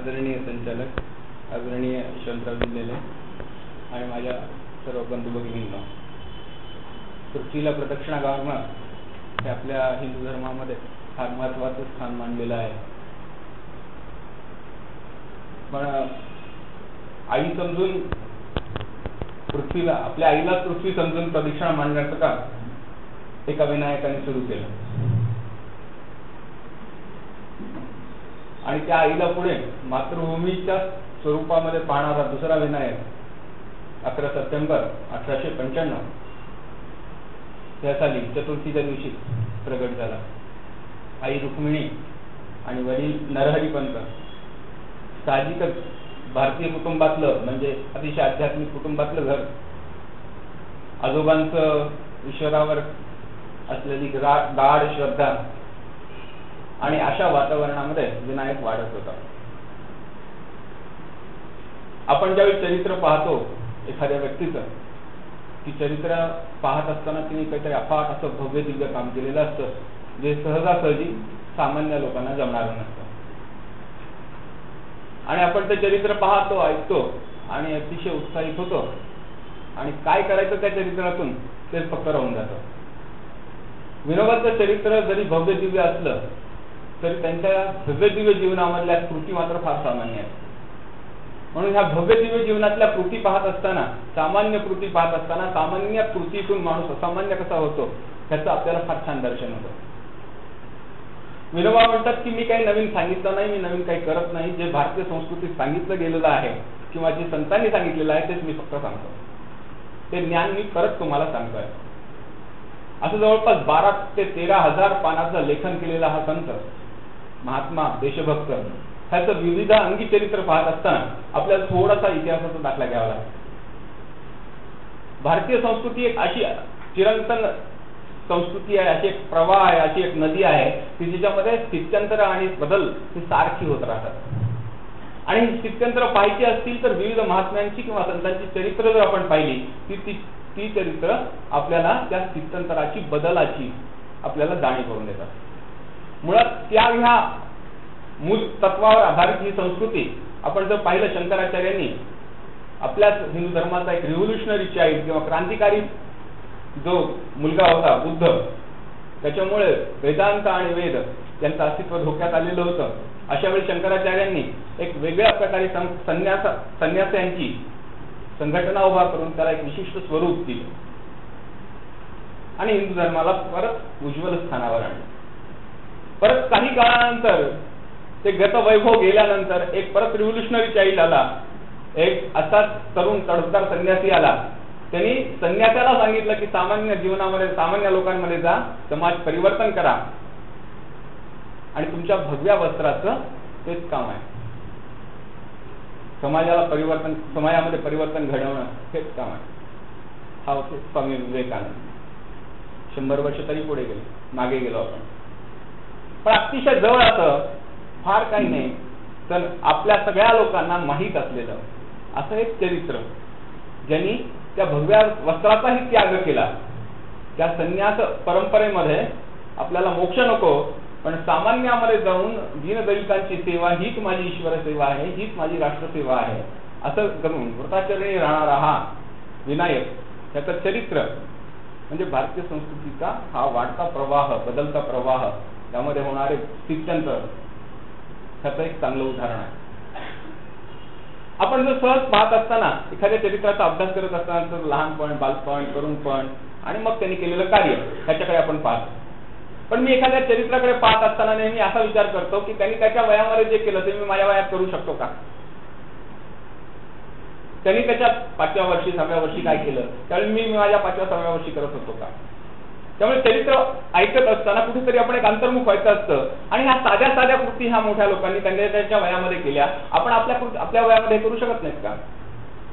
आदरणीय संचालक, आदरणीय यशवंतराव जिल्हेले आणि माझ्या सर्व बंधू भगिनींना, पृथ्वीला प्रदक्षिणा घालणं हे आपल्या हिंदू धर्मामध्ये फार महत्त्वाचं स्थान मानलेलं आहे. पण आई समजून पृथ्वीला, आपल्या आईला पृथ्वी समजून प्रदक्षिणा मांडण्याचं काम एका विनायकाने सुरू केलं आणि त्या आईला पुढे मातृभूमीच्या स्वरूपामध्ये पाहणारा दुसरा विनायक 11 सप्टेंबर 1895 या साली चतुर्थीच्या दिवशी प्रगट झाला. आई रुक्मिणी आणि वडील नरहरी पंत साहजिकच भारतीय कुटुंबातलं, म्हणजे अतिशय आध्यात्मिक कुटुंबातलं घर. आजोबांचं ईश्वरावर असलेली गाढ श्रद्धा आणि अशा वातावरणामध्ये विनायक वाढत होता. आपण ज्यावेळी चरित्र पाहतो एखाद्या व्यक्तीचं, की चरित्र पाहत असताना तिने काहीतरी अफाट असं भव्य दिव्य काम केलेलं असतं जे सहजासहजी सामान्य लोकांना जमणारं नसतं. आणि आपण ते चरित्र पाहतो, ऐकतो आणि अतिशय उत्साहित होतो आणि काय करायचं त्या चरित्रातून तेच फक्त राहून जातं. विनोबाचं चरित्र जरी भव्य दिव्य असलं तरी त्यांच्या भव्य दिव्य जीवनामधल्या कृती मात्र फार सामान्य आहेत. म्हणून ह्या भव्य दिव्य जीवनातल्या कृती पाहत असताना, सामान्य कृती पाहत असताना, सामान्य कृतीतून माणूस असामान्य कसा होतो ह्याचं आपल्याला फार छान दर्शन होतं. विनोबा म्हणतात की मी काही नवीन सांगितलं नाही, मी नवीन काही करत नाही. जे भारतीय संस्कृतीत सांगितलं गेलेलं आहे किंवा जे संतांनी सांगितलेलं आहे तेच मी फक्त सांगतो. ते ज्ञान मी परत तुम्हाला सांगतोय. असं जवळपास 12 ते 13,000 पानाचं लेखन केलेला हा संत, महात्मा, देशभक्त, ह्याचं विविध अंगी चरित्र पाहत असताना आपल्याला थोडासा इतिहासाचा दाखला घ्यावा लागतो. भारतीय संस्कृती एक अशी चिरंतन संस्कृती आहे, अशी एक प्रवाह आहे, अशी एक नदी आहे की जिच्यामध्ये स्थित्यंतर आणि बदल ही सारखी होत राहतात. आणि स्थित्यंतर पाहायची असतील तर विविध महात्म्यांची किंवा संतांची चरित्र जर आपण पाहिली ती चरित्र आपल्याला त्या स्थित्यंतराची, बदलाची आपल्याला जाणीव करून देतात. मुळात त्या ह्या मूळ तत्वावर आधारित ही संस्कृती आपण जर पाहिलं, शंकराचार्यांनी आपल्याच हिंदू धर्माचा एक रिव्होल्युशनरी चाइल्ड किंवा क्रांतिकारी जो मुलगा होता बुद्ध, त्याच्यामुळे वेदांत आणि वेद यांचं अस्तित्व धोक्यात आलेलं होतं. अशा वेळी शंकराचार्यांनी एक वेगळ्या प्रकारे संन्यासांची संघटना उभा करून त्याला एक विशिष्ट स्वरूप दिलं आणि हिंदू धर्माला परत उज्ज्वल स्थानावर आणलं. परत काही काळानंतर ते गतवैभव गेल्यानंतर एक परत रिव्होल्युशनरी चाइल्ड आला, एक असाच तरुण तडफदार संन्यासी आला. त्यांनी संन्यासाला सांगितलं की सामान्य जीवनामध्ये, सामान्य लोकांमध्ये जा, समाज परिवर्तन करा आणि तुमच्या भगव्या वस्त्राचं तेच काम आहे. समाजामध्ये परिवर्तन घडवणं हेच काम आहे. हा होते स्वामी विवेकानंद. 100 वर्ष तरी पुढे गेले, मागे गेलो आपण. पण अतिशय जवळ असं फार काही नाही तर आपल्या सगळ्या लोकांना माहीत असलेलं असं एक चरित्र, ज्यांनी त्या भगव्या वस्त्राचाही त्याग केला. त्या संन्यास परंपरेमध्ये आपल्याला मोक्ष नको, पण सामान्यामध्ये जाऊन दीनदलितांची सेवा हीच माझी ईश्वर सेवा आहे, हीच माझी राष्ट्रसेवा आहे असं करून व्रताचरणी राहणारा हा विनायक, त्याचं चरित्र म्हणजे भारतीय संस्कृतीचा हा वाढता प्रवाह, बदलता प्रवाह, त्यामध्ये होणारे स्थित्यंतर ह्याचं एक चांगलं उदाहरण आहे. आपण जर सहज पाहत असताना एखाद्या चरित्राचा अभ्यास करत असताना तर लहानपण, बालपण, तरुणपण आणि मग त्यांनी केलेलं कार्य ह्याच्याकडे आपण पाहतो. पण मी एखाद्या चरित्राकडे पाहत असताना नेहमी असा विचार करतो की त्यांनी त्याच्या वयामध्ये जे केलं ते मी माझ्या वयात करू शकतो का? त्यांनी त्याच्या 5व्या वर्षी, 6व्या वर्षी काय केलं त्यावेळी मी माझ्या 5व्या, 6व्या वर्षी करत होतो का? त्यामुळे चरित्र ऐकत असताना कुठेतरी आपण एक अंतर्मुख व्हायचं असतं. आणि ह्या साध्या साध्या कृती ह्या मोठ्या लोकांनी त्यांच्या वयामध्ये केल्या, आपण आपल्या वयामध्ये करू शकत नाहीत का?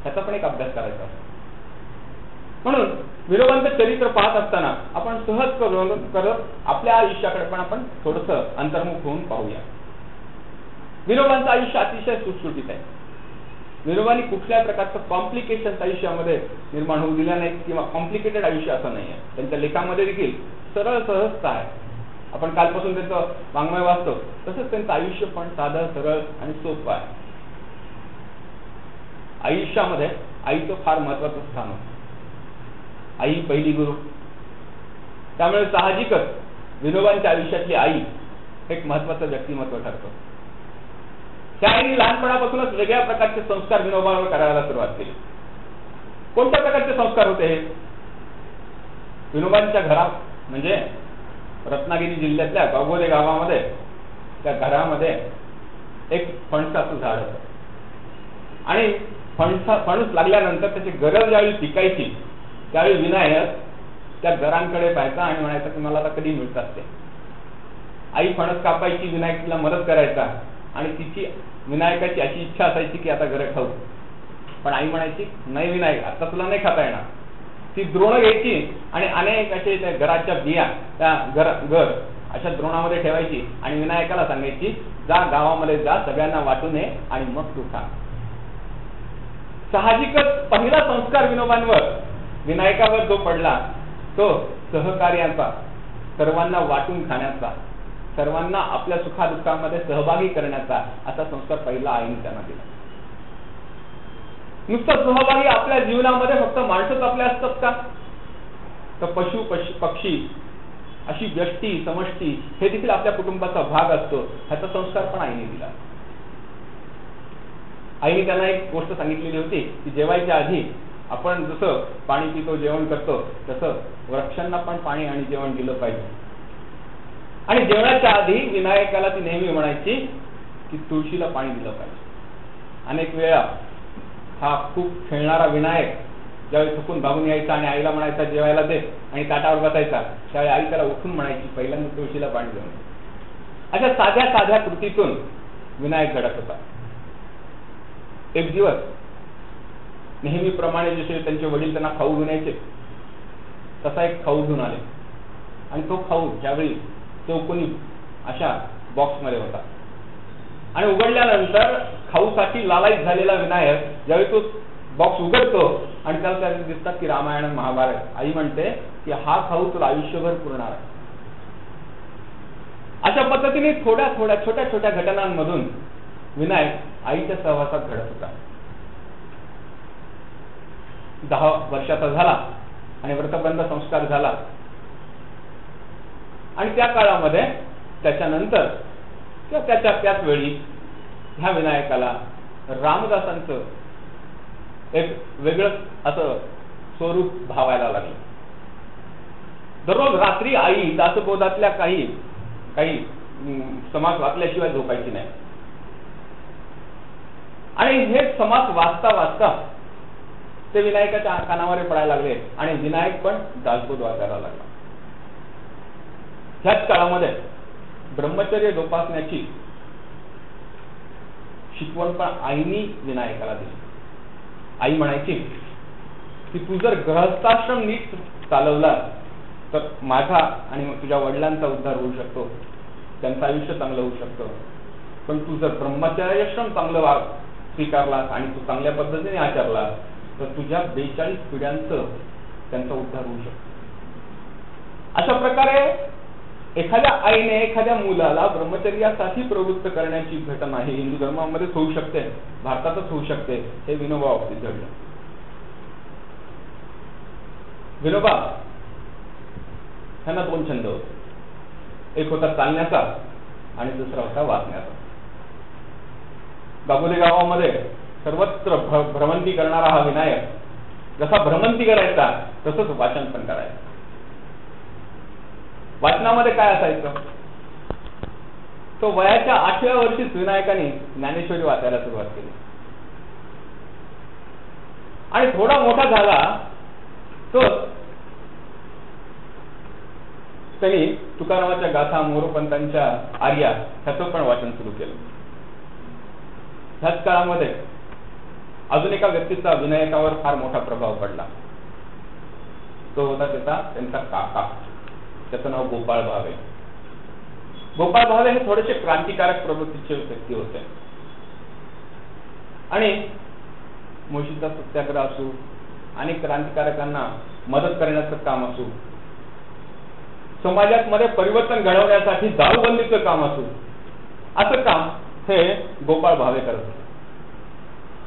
ह्याचा पण एक अभ्यास करायचा असतो. म्हणून विनोबांचं चरित्र पाहत असताना आपण सहज करत आपल्या आयुष्याकडे पण आपण थोडंसं अंतर्मुख होऊन पाहूया. विनोबांचं आयुष्य अतिशय सुटसुटीत आहे. विनोबांनी कुठल्या प्रकारचं कॉम्प्लिकेशन्स आयुष्यामध्ये निर्माण होऊ दिल्या नाहीत किंवा कॉम्प्लिकेटेड आयुष्य असं नाही आहे. त्यांच्या लेखामध्ये देखील सरळ सहजता आहे. आपण कालपासून त्यांचं वाङ्मय वाचतो तसंच त्यांचं आयुष्य पण साधं, सरळ आणि सोपं आहे. आयुष्यामध्ये आईचं फार महत्वाचं स्थान होतं. आई पहिली गुरु. त्यामुळे साहजिकच विनोबांच्या आयुष्यातली आई एक महत्वाचं व्यक्तिमत्व ठरतं. त्या आईने लहानपणापासूनच वेगळ्या प्रकारचे संस्कार विनोबावर करायला सुरुवात केली. कोणत्या प्रकारचे संस्कार होते हे? विनोबांच्या घरात म्हणजे रत्नागिरी जिल्ह्यातल्या गावगोले गावामध्ये त्या घरामध्ये एक फणसाचं झाड होतं आणि फणस लागल्यानंतर त्याची गरज ज्यावेळी पिकायची त्यावेळी विनायक त्या घरांकडे पाहायचा आणि म्हणायचा की मला आता कधी मिळतात ते. आई फणस कापायची, विनायक तिला मदत करायचा आणि तिची विनायकाची अशी इच्छा असायची की आता घर खाऊ. पण आई म्हणायची नाही विनायक आता तुला नाही खाता येणार. ती द्रोण घ्यायची आणि अनेक असे त्या घराच्या बिया त्या घर अशा द्रोणामध्ये ठेवायची आणि विनायकाला सांगायची जा गावामध्ये जा, सगळ्यांना वाटून ये आणि मग तू खा. साहजिकच पहिला संस्कार विनोबांवर विनायकावर जो पडला तो सहकार्याचा, सर्वांना वाटून खाण्याचा, सर्वांना आपल्या सुखादुःखामध्ये सहभागी करण्याचा असा संस्कार पहिला आईने त्यांना दिला. नुसतं सहभागी आपल्या जीवनामध्ये फक्त माणसंच आपल्या असतात का? तर पशु पक्षी अशी व्यष्टी समष्टी हे देखील आपल्या कुटुंबाचा भाग असतो. ह्याचा संस्कार पण आईने दिला. आईने त्यांना एक गोष्ट सांगितलेली होती की जेवायच्या आधी आपण जसं पाणी पितो, जेवण करतो, तसं वृक्षांना पण पाणी आणि जेवण दिलं पाहिजे. आणि जेवणाच्या आधी विनायकाला ती नेहमी म्हणायची की तुळशीला पाणी दिलं पाहिजे. अनेक वेळा हा खूप खेळणारा विनायक ज्यावेळी थकून भागून यायचा आणि आईला म्हणायचा जेवायला दे आणि ताटावर बसायचा, त्यावेळी आई त्याला उठून म्हणायची पहिल्यांदा तुळशीला पाणी देऊन. अशा साध्या साध्या कृतीतून विनायक घडत होता. एक दिवस नेहमीप्रमाणे जसे त्यांचे वडील त्यांना खाऊ घेऊन यायचे तसा एक खाऊ घेऊन आले आणि तो खाऊ ज्यावेळी चौकोनी अशा बॉक्समध्ये होता आणि उघडल्यानंतर खाऊसाठी लालायित झालेला विनायक ज्यावेळी तो बॉक्स उघडतो आणि त्याला दिसतात की रामायण आणि महाभारत. आई म्हणते की हा खाऊ तुला आयुष्यभर पुरणार आहे. अशा पद्धतीने थोड्या थोड्या छोट्या छोट्या घटनांमधून विनायक आईच्या सहवासात घडत होता. 10 वर्षाचा झाला आणि व्रतबंध संस्कार झाला आणि त्या काळामध्ये त्याच्यानंतर किंवा त्याच वेळी ह्या विनायकाला रामदासांचं एक वेगळं असं स्वरूप भावायला लागलं. दररोज रात्री आई दासबोधातल्या काही समास वाचल्याशिवाय झोपायची नाही आणि हे समास वाचता वाचता ते विनायकाच्या कानावर पडायला लागले आणि विनायक पण दासबोध वाचायला लागला. ह्याच काळामध्ये ब्रह्मचर्य जोपासण्याची शिकवण पण आईनी विनायकाला दिली. आई म्हणायची की तू जर गृहस्थाश्रम नीट चालवला तर माझा आणि तुझ्या वडिलांचा उद्धार होऊ शकतो, त्यांचं आयुष्य चांगलं होऊ शकतं. पण तू जर ब्रह्मचर्याश्रम चांगलं स्वीकारलास आणि तू चांगल्या पद्धतीने आचरलास तर तुझ्या 42 पिढ्यांचं त्यांचा उद्धार होऊ शकतो. अशा प्रकारे एखाद्या आईने एखाद्या मुलाला ब्रह्मचर्यासाठी प्रवृत्त करण्याची घटना ही हिंदू धर्मामध्येच होऊ शकते, भारतातच होऊ शकते. हे विनोबा बाबतीत घडलं. विनोबा ह्यांना 2 छंद होते. एक होता चालण्याचा आणि दुसरा होता वाचण्याचा. गावोली गावामध्ये सर्वत्र भ्रमंती करणारा हा विनायक जसा भ्रमंती करायचा तसंच वाचन पण करायचं. वाचनामध्ये काय असायचं? तो वयाच्या 8व्या वर्षीच विनायकाने ज्ञानेश्वरी वाचायला सुरुवात केली आणि थोडा मोठा झाला तो त्यांनी तुकारामाच्या गाथा, मोरोपंतांच्या आर्या ह्याचं पण वाचन सुरू केलं. ह्याच काळामध्ये अजून एका व्यक्तीचा विनायकावर फार मोठा प्रभाव पडला. तो होता त्यांचा काका. त्याचं नाव गोपाळ भावे. गोपाळ भावे हे थोडेसे क्रांतिकारक प्रवृत्तीचे व्यक्ती होते आणि मुळशीचा सत्याग्रह असू, अनेक क्रांतिकारकांना मदत करण्याचं काम असू, समाजात मध्ये परिवर्तन घडवण्यासाठी दारूबंदीचं काम असू, असं काम हे गोपाळ भावे करत होते.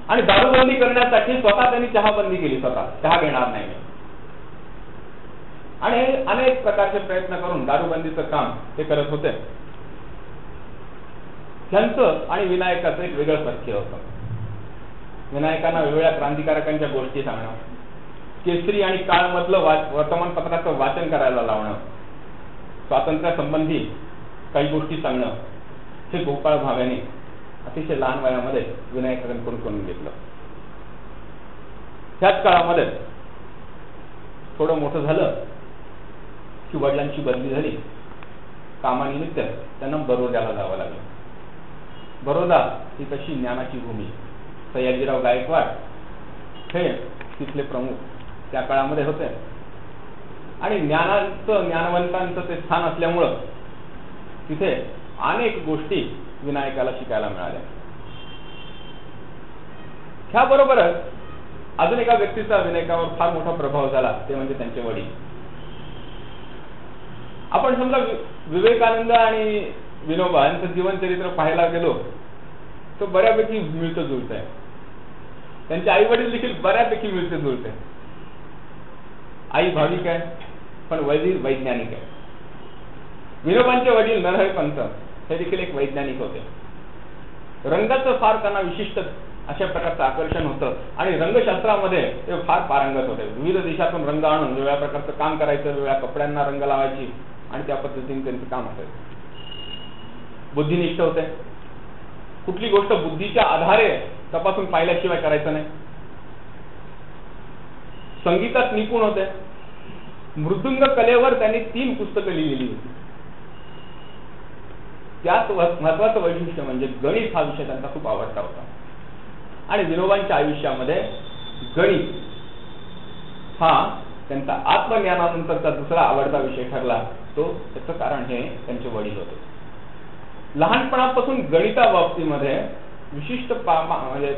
आणि दारूबंदी करण्यासाठी स्वतः त्यांनी चहाबंदी केली, स्वतः चहा घेणार नाही आणि अनेक प्रकारचे प्रयत्न करून दारूबंदीचं काम ते करत होते. त्यांचं आणि विनायकाचं एक वेगळं सख्य होतं. विनायकांना वेगवेगळ्या क्रांतिकारकांच्या गोष्टी सांगणं, केसरी आणि काळ मधलं वर्तमानपत्राचं वाचन करायला लावणं, स्वातंत्र्यासंबंधी काही गोष्टी सांगणं, हे गोपाळ भावेने अतिशय लहान वयामध्ये विनायकांकडून करून घेतलं. त्याच काळामध्ये थोडं मोठं झालं की वडिलांची बदली झाली. कामानिमित्त त्यांना बरोद्याला जावं लागलं. बरोदा ही तशी ज्ञानाची भूमी. सयाजीराव गायकवाड हे तिथले प्रमुख त्या काळामध्ये होते आणि ज्ञानवंतांचं ते स्थान असल्यामुळं तिथे अनेक गोष्टी विनायकाला शिकायला मिळाल्या. ह्याबरोबरच अजून एका व्यक्तीचा विनायकावर फार मोठा प्रभाव झाला, ते म्हणजे त्यांचे वडील. आपण समजा विवेकानंद आणि विनोबा यांचं जीवनचरित्र पाहायला गेलो तर बऱ्यापैकी मिळतं जुळत आहे. त्यांचे आई वडील देखील बऱ्यापैकी मिळते जुळते. आई भाविक आहे पण वडील वैज्ञानिक आहे. विनोबांचे वडील नरहरी पंत हे देखील एक वैज्ञानिक होते. रंगाचं फार त्यांना विशिष्ट अशा प्रकारचं आकर्षण होतं आणि रंगशास्त्रामध्ये ते फार पारंगत होते. विविध देशातून रंग आणून वेगवेगळ्या प्रकारचं काम करायचं, वेगवेगळ्या कपड्यांना रंग लावायची आणि त्या पद्धतीने त्यांचं काम असायचं. बुद्धिनिष्ठ होते. कुठली गोष्ट बुद्धीच्या आधारे तपासून पाहिल्याशिवाय करायचं नाही. संगीतात निपुण होते. मृदुंग कलेवर त्यांनी 3 पुस्तकं लिहिलेली होती. त्यात महत्वाचं वैशिष्ट्य म्हणजे गणित हा विषय त्यांचा खूप आवडता होता आणि विनोबांच्या आयुष्यामध्ये गणित हा त्यांचा आत्मज्ञानानंतरचा दुसरा आवडता विषय ठरला. त्याचं कारण हे त्यांचे वडील होते. लहानपणापासून गणिता बाबतीमध्ये विशिष्ट म्हणजे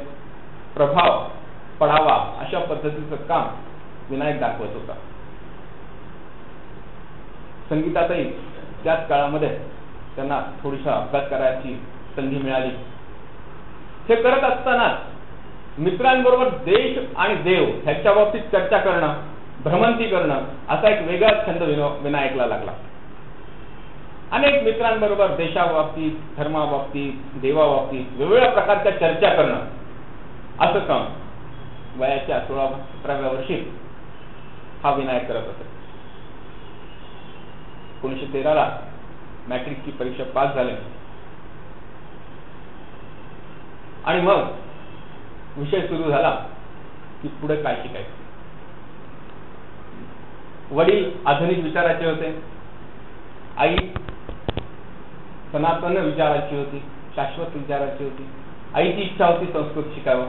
प्रभाव पडावा अशा पद्धतीचं काम विनायक दाखवत होता. संगीतातही त्याच काळामध्ये त्यांना थोडीसा अभ्यास करायची संधी मिळाली. हे करत असताना मित्रांबरोबर देश आणि देव ह्याच्या बाबतीत चर्चा करणं, भ्रमंती करणं असा एक वेगळाच छंद विनायकला लागला. अनेक मित्रांबरोबर देशाबाबतीत, धर्माबाबतीत, देवाबाबतीत वेगवेगळ्या प्रकारच्या चर्चा करणं असं काम वयाच्या 16-17व्या वर्षी हा विनायक करत असे. 1913ला मॅट्रिकची परीक्षा पास झाले आणि मग विषय सुरू झाला की पुढे काय शिकायचं. वडील आधुनिक विचाराचे होते. आई सनातन विचाराची होती, शाश्वत विचाराची होती. आईची इच्छा होती संस्कृत शिकावं.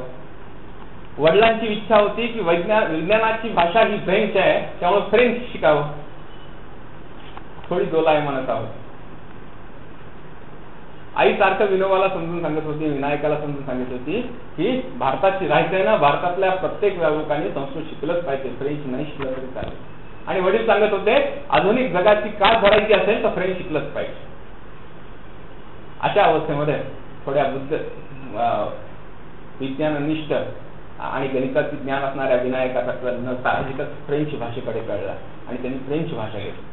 वडिलांची इच्छा होती की विज्ञानाची भाषा ही फ्रेंच आहे त्यामुळे फ्रेंच शिकावं. थोडी दोलायमानच आहोत. आई सारखं विनोबाला समजून सांगत होती, विनायकाला समजून सांगत होती की भारताची राहायचंय ना, भारतातल्या प्रत्येक लोकांनी संस्कृत शिकलंच पाहिजे, फ्रेंच नाही शिकलं तरी चालेल. आणि वडील सांगत होते आधुनिक जगाची कास धरायची असेल तर फ्रेंच शिकलंच पाहिजे. अशा अवस्थेमध्ये थोड्या विज्ञाननिष्ठ आणि गणिताचे ज्ञान असणाऱ्या विनायकाचा साहजिकच फ्रेंच भाषेकडे कळला आणि त्यांनी फ्रेंच भाषा घेतली.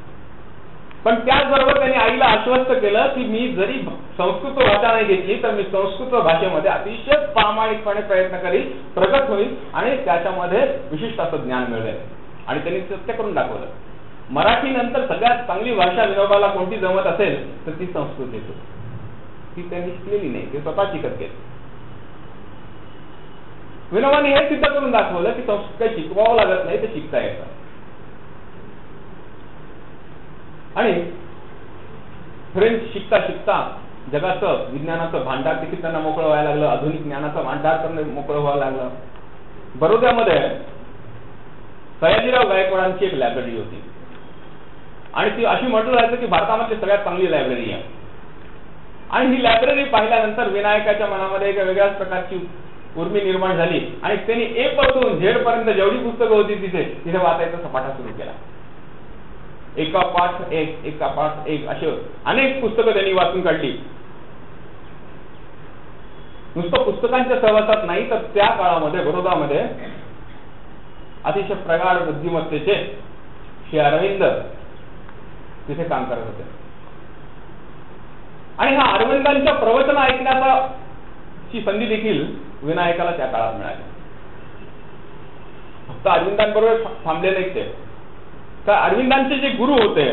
पण त्याचबरोबर त्यांनी आईला आश्वस्त केलं की मी जरी संस्कृत भाषा नाही घेतली तर मी संस्कृत भाषेमध्ये अतिशय प्रामाणिकपणे प्रयत्न करीन, प्रगत होईल आणि त्याच्यामध्ये विशिष्ट असं ज्ञान मिळेल. आणि त्यांनी सत्य करून दाखवलं. मराठी नंतर सगळ्यात चांगली भाषा विनोबाला कोणती जमत असेल तर ती संस्कृत येते. ती त्यांनी शिकलेली नाही, ते स्वतः शिकत गेले. विनोबाने हे सिद्ध करून दाखवलं की संस्कृत काही शिकवावं लागत नाही, ते शिकता येतं. आणि फ्रेंच शिकता शिकता जगाचं विज्ञानाचं भांडार देखील त्यांना मोकळं व्हायला लागलं. आधुनिक ज्ञानाचं भांडार त्यांना मोकळं व्हायला लागलं. बरोद्यामध्ये सयाजीराव गायकवाडांची एक लायब्ररी होती आणि ती अशी म्हटलं जायचं की भारतामधली सगळ्यात चांगली लायब्ररी आहे. आणि ही लायब्ररी पाहिल्यानंतर विनायकाच्या मनामध्ये एका वेगळ्याच प्रकारची उर्मी निर्माण झाली आणि त्यांनी ए पासून झेड पर्यंत जेवढी पुस्तकं होती तिथे वाचायचा सपाटा सुरू केला. एका पाठ एक अशी अनेक पुस्तकं त्यांनी वाचून काढली. नुसतं पुस्तकांच्या सहवासात नाही, तर त्या काळामध्ये बरोदामध्ये अतिशय प्रगाढ बुद्धिमत्तेचे श्री अरविंद तिथे काम करत होते. आणि हा अरविंदांच्या प्रवचन ऐकण्याची संधी देखील विनायकाला त्या काळात मिळाली. फक्त अरविंदांबरोबर थांबले नाहीत ते, तर अरविंदांचे जे गुरु होते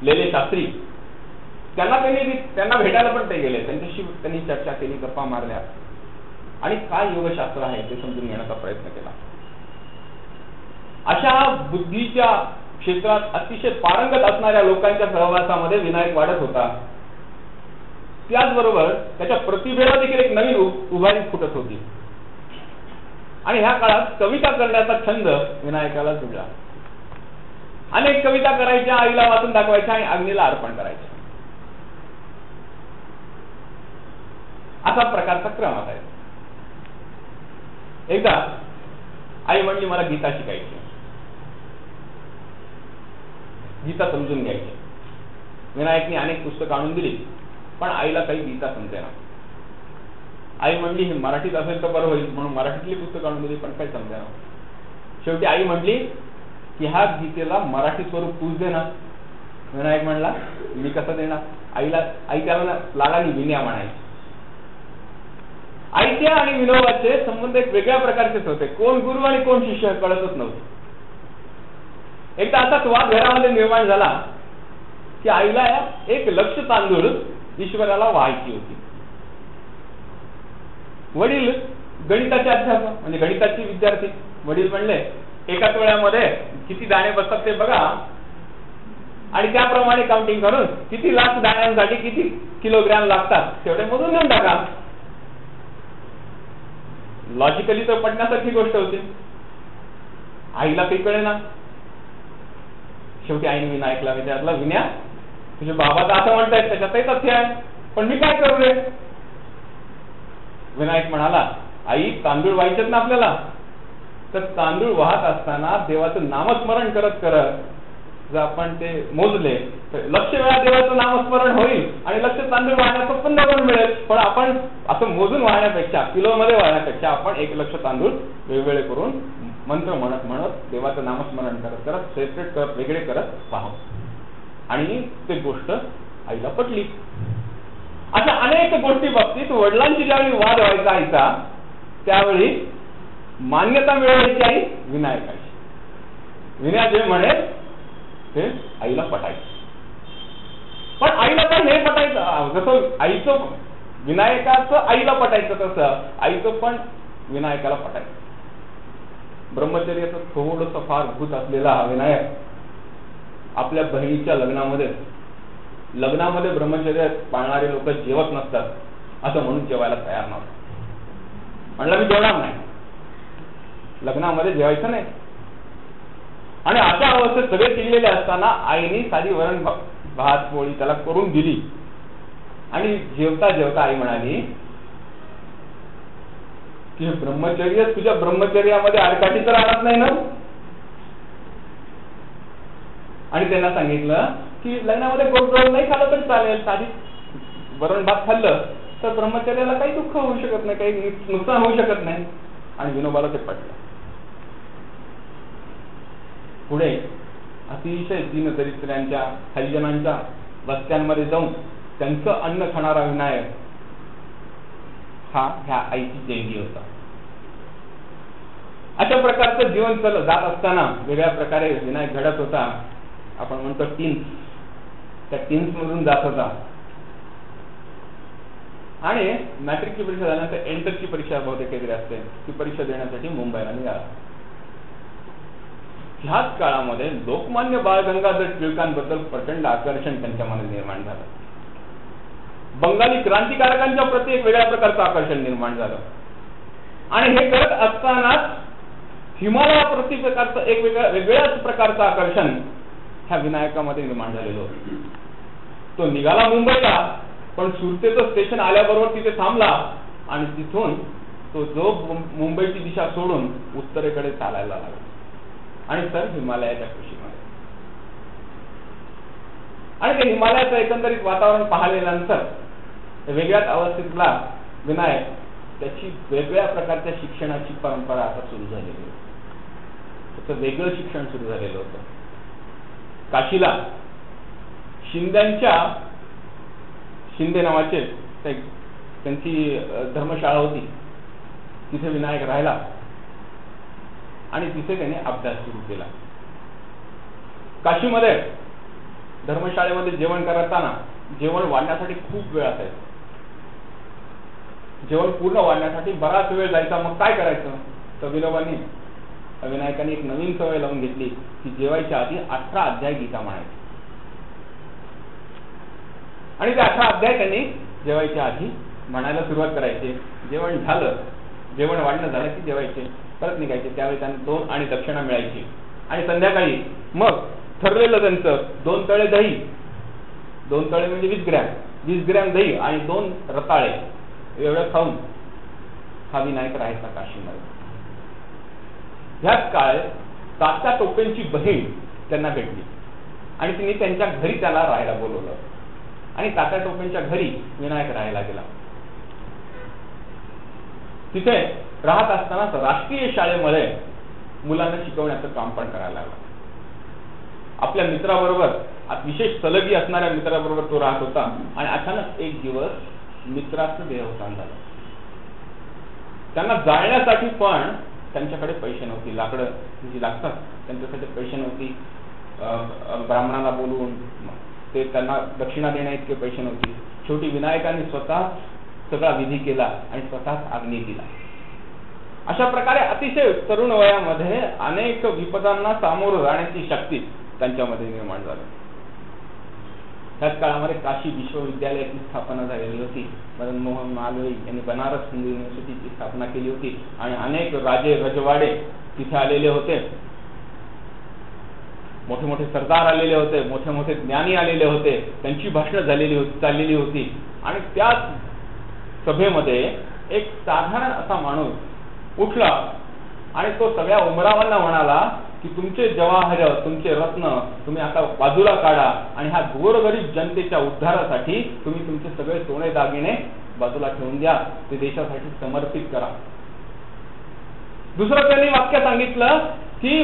लेले शास्त्री, त्यांना भेटायला पण ते गेले. त्यांच्याशी त्यांनी चर्चा केली, गप्पा मारल्या आणि काय योगशास्त्र आहे ते समजून घेण्याचा प्रयत्न केला. अशा बुद्धीच्या क्षेत्रात अतिशय पारंगत असणाऱ्या लोकांच्या सहवासामध्ये विनायक वाढत होता. त्याचबरोबर त्याच्या प्रतिभेला देखील एक नवीन उभारी फुटत होती. आणि ह्या काळात कविता करण्याचा छंद विनायकाला जुळला. अनेक कविता करायच्या, आईला वाचून दाखवायच्या आणि अग्नीला अर्पण करायच्या, असा प्रकारचा क्रम असायचा. एकदा आई म्हणली मला गीता शिकायची, गीता समजून घ्यायची. विनायकने अनेक पुस्तकं आणून दिली, पण आईला काही गीता समजेना. आई म्हणली हे मराठीत असेल तर बरं होईल म्हणून मराठीतली पुस्तकं आणून दिली, पण काही समजेना. शेवटी आई म्हणली की ह्या गीतेला मराठी स्वरूप तूच दे ना. विनायक म्हणला मी कसं देणार. आई त्याला लाडाने विनया म्हणायची. आईच्या आणि विनोबाचे संबंध एक वेगळ्या प्रकारचेच होते. कोण गुरु आणि कोण शिष्य कळतच नव्हते. एकदा असाच वाद घरामध्ये निर्माण झाला की आईला एक लक्ष तांदूळ ईश्वराला व्हायची होती. वडील गणिताचे अध्यापक म्हणजे गणिताचे विद्यार्थी. वडील म्हणले एका तोळ्यामध्ये किती दाणे बसतात ते बघा आणि त्याप्रमाणे काउंटिंग करून किती लाख दाण्यांसाठी किती किलोग्रॅम लागतात तेवढे मोजून घेऊन टाका. लॉजिकली तर पडण्यासारखी गोष्ट होती. आईला काही कळेना. शेवटी आईने विनायकला विचारलं, विनया तुझे बाबा तर असं म्हणतायत त्याच्यातही तथ्य आहे, पण मी काय करू रे. विनायक म्हणाला आई तांदूळ व्हायचेत ना आपल्याला, तर तांदूळ वाहत असताना देवाचं नामस्मरण करत करत जर आपण ते मोजले तर लक्ष वेळा देवाचं नामस्मरण होईल आणि लक्ष तांदूळ वाहण्याचं पुण्य पण मिळेल. पण आपण असं मोजून वाहण्यापेक्षा किलोमध्ये वाहण्यापेक्षा आपण 1 लक्ष तांदूळ वेगवेगळे करून मंत्र म्हणत म्हणत देवाचं नामस्मरण करत करत सेपरेट करत वेगळे करत पाहू. आणि ते गोष्ट आईला पटली. अशा अनेक गोष्टी बाबतीत वडिलांची ज्यावेळी वाद व्हायचा आईचा त्यावेळी मान्यता मिळवायची आई विनायकाची. विनया जे म्हणे ते आईला पटायचं. पण आईला पण हे पटायचं जसं आईचं विनायकाचं आईला पटायचं तसं आईचं पण विनायकाला पटायचं. ब्रह्मचर्याचं थोडंसं फार भूत असलेला हा विनायक आपल्या बहिणीच्या लग्नामध्ये ब्रह्मचर्य पाळणारे लोक जेवत नसतात असं म्हणून जेवायला तयार नव्हतं. म्हणलं मी जेवणार नाही, लग्नामध्ये जेवायचं नाही. आणि अशा अवस्थेत सगळे चिडलेले असताना आईने साधी वरण भात पोळी त्याला करून दिली. आणि जेवता जेवता आई म्हणाली की ब्रह्मचर्य तुझ्या ब्रह्मचर्यामध्ये आडकाठी तर आणत नाही ना. आणि त्यांना सांगितलं की लग्नामध्ये गोड नाही खाल्लं तर चालेल, साधी वरण भात खाल्लं तर ब्रह्मचर्याला काही दुःख होऊ शकत नाही, काही नुकसान होऊ शकत नाही. आणि विनोबाला ते पटलं. पुढे अतिशय दीनदरिद्र्यांच्या हरिजनांच्या वस्त्यांमध्ये जाऊन त्यांचं अन्न खाणारा विनायक हा ह्या आईची देणगी होता. अशा प्रकारचं जीवन जात असताना वेगळ्या प्रकारे विनायक घडत होता. आपण म्हणतो टीन्स, त्या टीन्स मधून जात होता. आणि मॅट्रिकची परीक्षा झाल्यानंतर एंटरची परीक्षा बहुतेक काहीतरी असते, ती परीक्षा देण्यासाठी मुंबईला निघाला. ह्याच काळामध्ये लोकमान्य बाळ गंगाधर टिळकांबद्दल प्रचंड आकर्षण त्यांच्या मनात निर्माण झालं. बंगाली क्रांतिकारकांच्या प्रति एक वेगळ्या प्रकारचं आकर्षण निर्माण झालं. आणि हे करत असतानाच हिमालयाप्रती प्रकारचं एक वेगळ्याच प्रकारचं आकर्षण ह्या विनायकामध्ये निर्माण झालेलं होतं. तो निघाला मुंबईला, पण सुरतेचं स्टेशन आल्याबरोबर तिथे थांबला आणि तिथून तो जो मुंबईची दिशा सोडून उत्तरेकडे चालायला लागला आणि तर हिमालयाच्या कुशीमध्ये. आणि ते हिमालयाचं एकंदरीत वातावरण पाहिल्यानंतर वेगळ्याच अवस्थेतला विनायक त्याची वेगळ्या प्रकारच्या शिक्षणाची परंपरा आता सुरू झालेली होती. त्याचं वेगळं शिक्षण सुरू झालेलं होतं. काशीला शिंदे नावाचे त्यांची धर्मशाळा होती. तिथे विनायक राहिला आणि तिथे त्याने अभ्यास सुरू केला. काशीमध्ये धर्मशाळेमध्ये जेवण करताना जेवण वाढण्यासाठी खूप वेळ असायचा. जेवण पूर्ण वाढण्यासाठी बराच वेळ जायचा. मग काय करायचं तर विनायकाने एक नवीन सवय लावून घेतली की जेवायच्या आधी 18 अध्याय गीता म्हणायचे. आणि ते 18 अध्याय त्यांनी जेवायच्या आधी म्हणायला सुरुवात करायचे. जेवण वाढणं झालं की जेवायचे, परत निघायचे. त्यावेळी त्यांना 2 आणि दक्षिणा मिळायची. आणि संध्याकाळी मग ठरलेलं त्यांचं 2 तळे दही, 2 तळे म्हणजे 20 ग्रॅम दही आणि 2 रताळे एवढं खाऊन हा विनायक राहायचा काशीमध्ये. ह्याच काळात तात्या टोपेंची बहीण त्यांना भेटली आणि तिने त्यांच्या घरी त्याला राहायला बोलवलं आणि तात्या टोपेंच्या घरी विनायक राहायला गेला. तिथे राहत असतानाच राष्ट्रीय शाळेमध्ये मुलांना शिकवण्याचं काम पण करायला लागला. आपल्या मित्राबरोबर, विशेष सलगी असणाऱ्या मित्राबरोबर तो राहत होता आणि अचानक एक दिवस मित्राचं देहावसान झालं. त्यांना जाळण्यासाठी पण त्यांच्याकडे पैसे नव्हते. लाकडं जी लागतात त्यांच्यासाठी पैसे नव्हती. ब्राह्मणाला बोलवून ते त्यांना दक्षिणा देण्या इतके पैसे नव्हते. शेवटी विनायकाने स्वतः सगळा विधी केला आणि स्वतःच अग्नी दिला. अशा प्रकारे अतिशय तरुण वयामध्ये अनेक विपदांना सामोरं जाण्याची शक्ती त्यांच्यामध्ये निर्माण झाली. त्याच काळामध्ये काशी विश्वविद्यालयाची स्थापना झालेली होती. मदन मोहन मालवीय यांनी बनारस हिंदू युनिव्हर्सिटीची स्थापना केली होती आणि अनेक राजे रजवाडे तिथे आलेले होते. मोठे मोठे सरदार आलेले होते, मोठे मोठे ज्ञानी आलेले होते. त्यांची भाषणं चाललेली होती आणि त्याच सभेमध्ये एक साधारण असा माणूस उठला आणि तो सगळ्या उमरावांना म्हणाला की तुमचे जवाहर, तुमचे रत्न तुम्ही आता बाजूला काढा आणि ह्या गोरगरीब जनतेच्या उद्धारासाठी तुम्ही तुमचे सगळे सोने दागिने बाजूला ठेवून द्या, ते देशासाठी समर्पित करा. दुसरं त्यांनी वाक्य सांगितलं की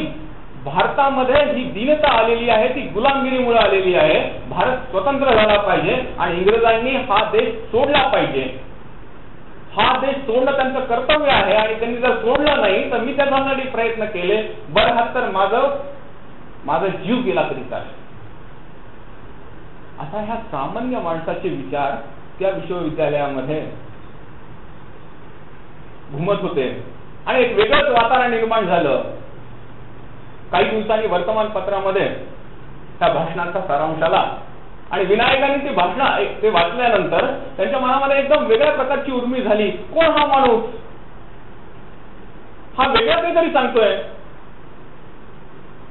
भारतामध्ये ही दीनता आलेली आहे ती गुलामगिरीमुळे आलेली आहे. भारत स्वतंत्र झाला पाहिजे आणि इंग्रजांनी हा देश सोडला पाहिजे. हा देश सोडणं त्यांचं कर्तव्य आहे आणि त्यांनी जर सोडलं नाही तर मी त्यासाठी प्रयत्न केले, बरं तर माझा जीव गेला तरी चालेल. असा ह्या सामान्य माणसाचे विचार त्या विश्वविद्यालयामध्ये घुमत होते आणि एक वेगळंच वातावरण निर्माण झालं. काही दिवसांनी वर्तमानपत्रामध्ये त्या भाषणाचा सारांश आला आणि विनायकांनी ती भाषण ते वाचल्यानंतर त्यांच्या मनामध्ये एकदम वेगळ्या प्रकारची उर्मी झाली. कोण हा माणूस? हा वेगळा काहीतरी सांगतोय.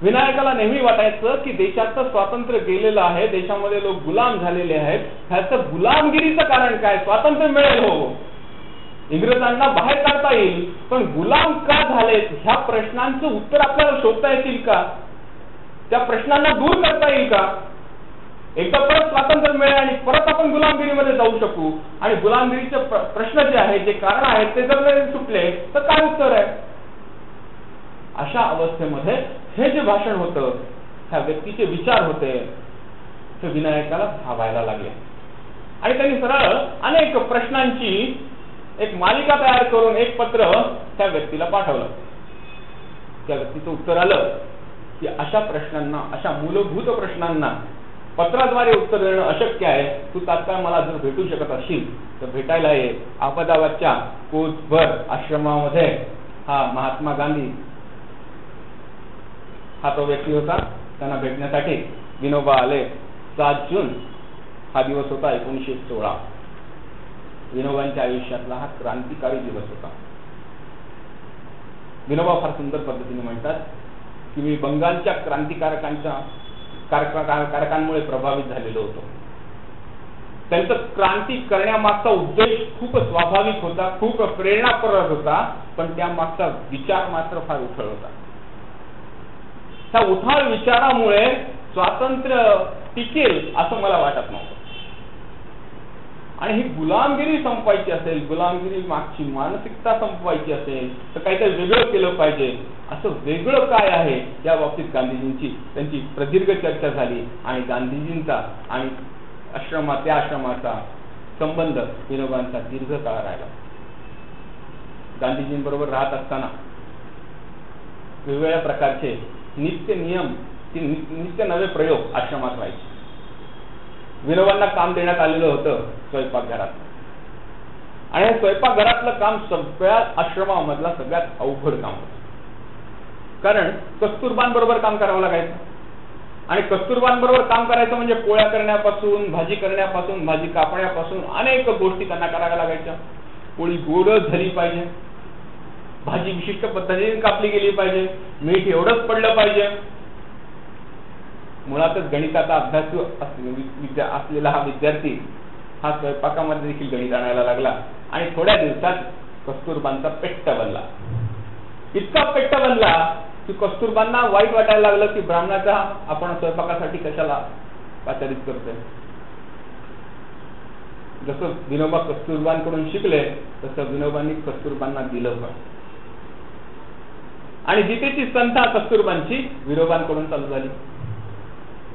विनायकाला नेहमी वाटायचं की देशाचं स्वातंत्र्य गेलेलं आहे, देशामध्ये लोक गुलाम झालेले आहेत. ह्याचं गुलामगिरीचं कारण काय? स्वातंत्र्य मिळेल हो, इंग्रजांना बाहेर काढता येईल, पण गुलाम का झालेत ह्या प्रश्नांचं उत्तर आपल्याला शोधता येतील का? त्या प्रश्नांना दूर करता येईल का? एकदा परत स्वातंत्र्य मिळेल आणि परत आपण गुलामगिरीमध्ये जाऊ शकू आणि गुलामगिरीचे प्रश्न जे आहेत, जे कारण आहेत ते जर सुटले तर काय उत्तर आहे? अशा अवस्थेमध्ये हे जे भाषण होतं, ह्या व्यक्तीचे विचार होते, ते विनायकाला भावायला लागले आणि त्यांनी सरळ अनेक प्रश्नांची एक मालिका तयार करून एक पत्र त्या व्यक्तीला पाठवलं. त्या व्यक्तीचं उत्तर आलं की अशा प्रश्नांना, अशा मूलभूत प्रश्नांना पत्राद्वारे उत्तर देणं अशक्य आहे. तू तात्काळ मला जर भेटू शकत असशील तर भेटायला ये. अहमदाबादच्या कोचभर आश्रमामध्ये हा महात्मा गांधी हा तो व्यक्ती होता. त्यांना भेटण्यासाठी विनोबा आले. 7 जून हा दिवस होता 1916. विनोबांच्या आयुष्यातला हा क्रांतिकारी दिवस होता. विनोबा फार सुंदर पद्धतीने म्हणतात की मी बंगालच्या कारकांमुळे प्रभावित झालेलो होतो. त्यांचं क्रांती करण्यामागचा उद्देश खूप स्वाभाविक होता, खूप प्रेरणाप्रद होता, पण त्यामागचा विचार मात्र फार उथळ होता. त्या उथळ विचारामुळे स्वातंत्र्य टिकेल असं मला वाटत नव्हतं. आणि ही गुलामगिरी संपवायची असेल, गुलामगिरी मागची मानसिकता संपवायची असेल तर काहीतरी वेगळं केलं पाहिजे. असं वेगळं काय आहे या बाबतीत गांधीजींची त्यांची प्रदीर्घ चर्चा झाली आणि गांधीजींचा आणि त्या आश्रमाचा संबंध विनोबांचा दीर्घकाळ राहिला. गांधीजींबरोबर राहत असताना वेगवेगळ्या प्रकारचे नित्य नियम, नित्य नवे प्रयोग आश्रमात व्हायचे. विनोबांना काम देण्यात आलेलं होतं स्वयंपाकघरात, आणि हे स्वयंपाकघरातलं काम सगळ्या आश्रमामधला सगळ्यात अवघड काम होतं. कारण कस्तुरबांबरोबर काम करावं लागायचं, आणि कस्तुरबांबरोबर काम करायचं म्हणजे पोळ्या करण्यापासून, भाजी करण्यापासून, भाजी कापण्यापासून अनेक गोष्टी त्यांना कराव्या लागायच्या. पोळी गोडच झाली पाहिजे, भाजी विशिष्ट पद्धतीने कापली गेली पाहिजे, मीठ एवढंच पडलं पाहिजे. मुळातच गणिताचा अभ्यासू असलेला हा विद्यार्थी हा स्वयंपाकामध्ये देखील गणित आणायला लागला, आणि थोड्या दिवसात कस्तुरबांचा पेट्ट बनला. इतका पेट्ट बनला की कस्तुरबांना वाईट वाटायला लागलं की ब्राह्मणाचा आपण स्वयंपाकासाठी कशाला पाचारित करतोय. जसं विनोबा कस्तुरबांकडून शिकले तसं विनोबांनी कस्तुरबांना दिलं पण, आणि गीतेची संथा कस्तुरबांची विनोबांकडून चालू झाली.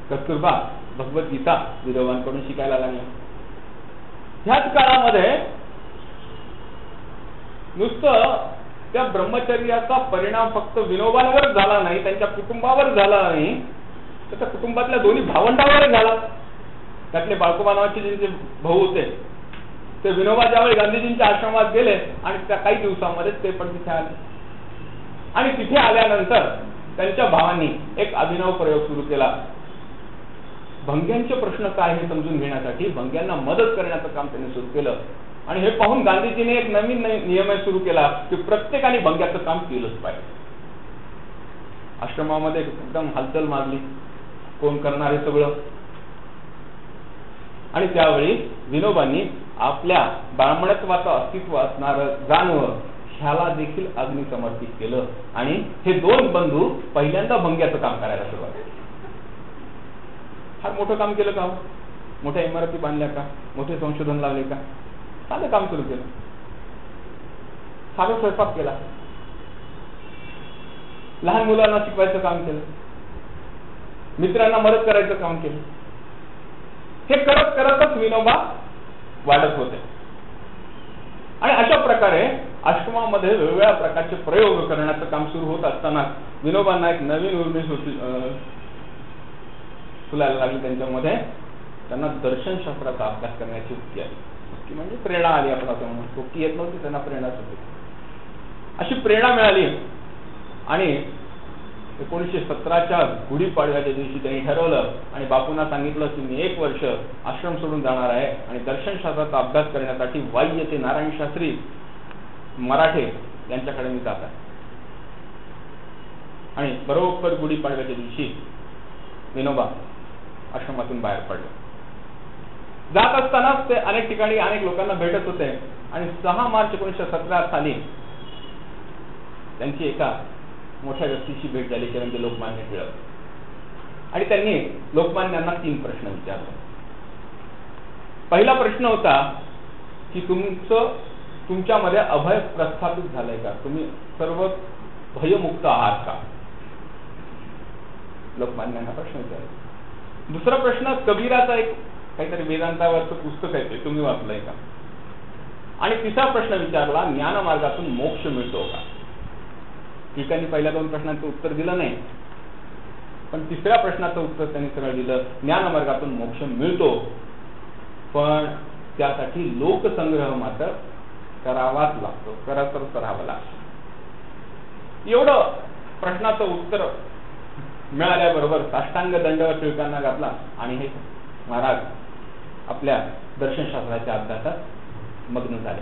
कस्तुरबा भगवद्गीता विनोबांकडून शिकायला लागले. ह्याच काळामध्ये नुसतं त्या ब्रह्मचर्याचा परिणाम फक्त विनोबांवर झाला नाही, त्यांच्या कुटुंबावर झाला नाही, तर त्या कुटुंबातल्या दोन्ही भावंडावर झाला. त्यातले बाळकोबा नावाचे जे भाऊ होते ते विनोबा ज्यावेळी गांधीजींच्या आश्रमात गेले आणि त्या काही दिवसामध्येच ते पण तिथे आले, आणि तिथे आल्यानंतर त्यांच्या भावांनी एक अभिनव प्रयोग सुरू केला. भंग्यांचे प्रश्न काय हे समजून घेण्यासाठी भंग्यांना मदत करण्याचं काम त्यांनी सुरू केलं, आणि हे पाहून गांधीजींनी एक नवीन नियम सुरू केला की प्रत्येकाने भंग्याचं काम केलंच पाहिजे. आश्रमामध्ये एकदम हालचाल मारली, कोण करणार हे सगळं. आणि त्यावेळी विनोबांनी आपल्या ब्राह्मणत्वाचं अस्तित्व असणारं जानवं ह्याला देखील अग्नी समर्पित केलं, आणि हे दोन बंधू पहिल्यांदा भंग्याचं काम करायला सुरुवात केली. फार मोठं काम केलं का? मोठ्या इमारती बांधल्या का? मोठे संशोधन लावले का? साधं काम सुरू केलं, साधं स्वयंपाक केला, लहान मुलांना शिकवायचं काम केलं, मित्रांना मदत करायचं काम केलं. हे करत करतच विनोबा वाढत होते, आणि अशा प्रकारे आश्रमामध्ये वेगवेगळ्या प्रकारचे प्रयोग करण्याचं काम सुरू होत असताना विनोबांना एक नवीन उर्मी फुलायला लागली त्यांच्यामध्ये. त्यांना दर्शनशास्त्राचा अभ्यास करण्याची वृत्ती आली, की म्हणजे प्रेरणा आली. आपण असं म्हणून वृत्ती येत नव्हती, त्यांना प्रेरणा सुटली. अशी प्रेरणा मिळाली, आणि 1917च्या गुढीपाडव्याच्या दिवशी त्यांनी ठरवलं आणि बापूंना सांगितलं की मी 1 वर्ष आश्रम सोडून जाणार आहे आणि दर्शनशास्त्राचा अभ्यास करण्यासाठी वाई येथे नारायण शास्त्री मराठे यांच्याकडे मी जात आहे. आणि बरोबर गुढीपाडव्याच्या दिवशी विनोबा आश्रमातून बाहेर पडले. जात असतानाच ते अनेक ठिकाणी अनेक लोकांना भेटत होते, आणि 6 मार्च 1917 साली त्यांची एका मोठ्या व्यक्तीशी भेट झाली, ते म्हणजे लोकमान्य टिळक. आणि त्यांनी लोकमान्यांना 3 प्रश्न विचारले. पहिला प्रश्न होता की तुमच्यामध्ये अभय प्रस्थापित झालंय का? तुम्ही सर्व भयमुक्त आहात का? लोकमान्यांना प्रश्न विचारला. दुसरा प्रश्न कबीराचा एक काहीतरी वेदांतावरचं पुस्तक आहे ते तुम्ही वाचलंय का? आणि तिसरा प्रश्न विचारला ज्ञानमार्गातून मोक्ष मिळतो का? टिळकांनी पहिल्या 2 प्रश्नांचं उत्तर दिलं नाही, पण तिसऱ्या प्रश्नाचं उत्तर त्यांनी सरळ दिलं, ज्ञानमार्गातून मोक्ष मिळतो, पण त्यासाठी लोकसंग्रह मात्र करावाच लागतो, करावं लागतं. एवढं प्रश्नाचं उत्तर मिळाल्याबरोबर साष्टांग दंडवत टिळकांना घातला, आणि हे महाराज आपल्या दर्शनशास्त्राच्या अभ्यासात मग्न झाले.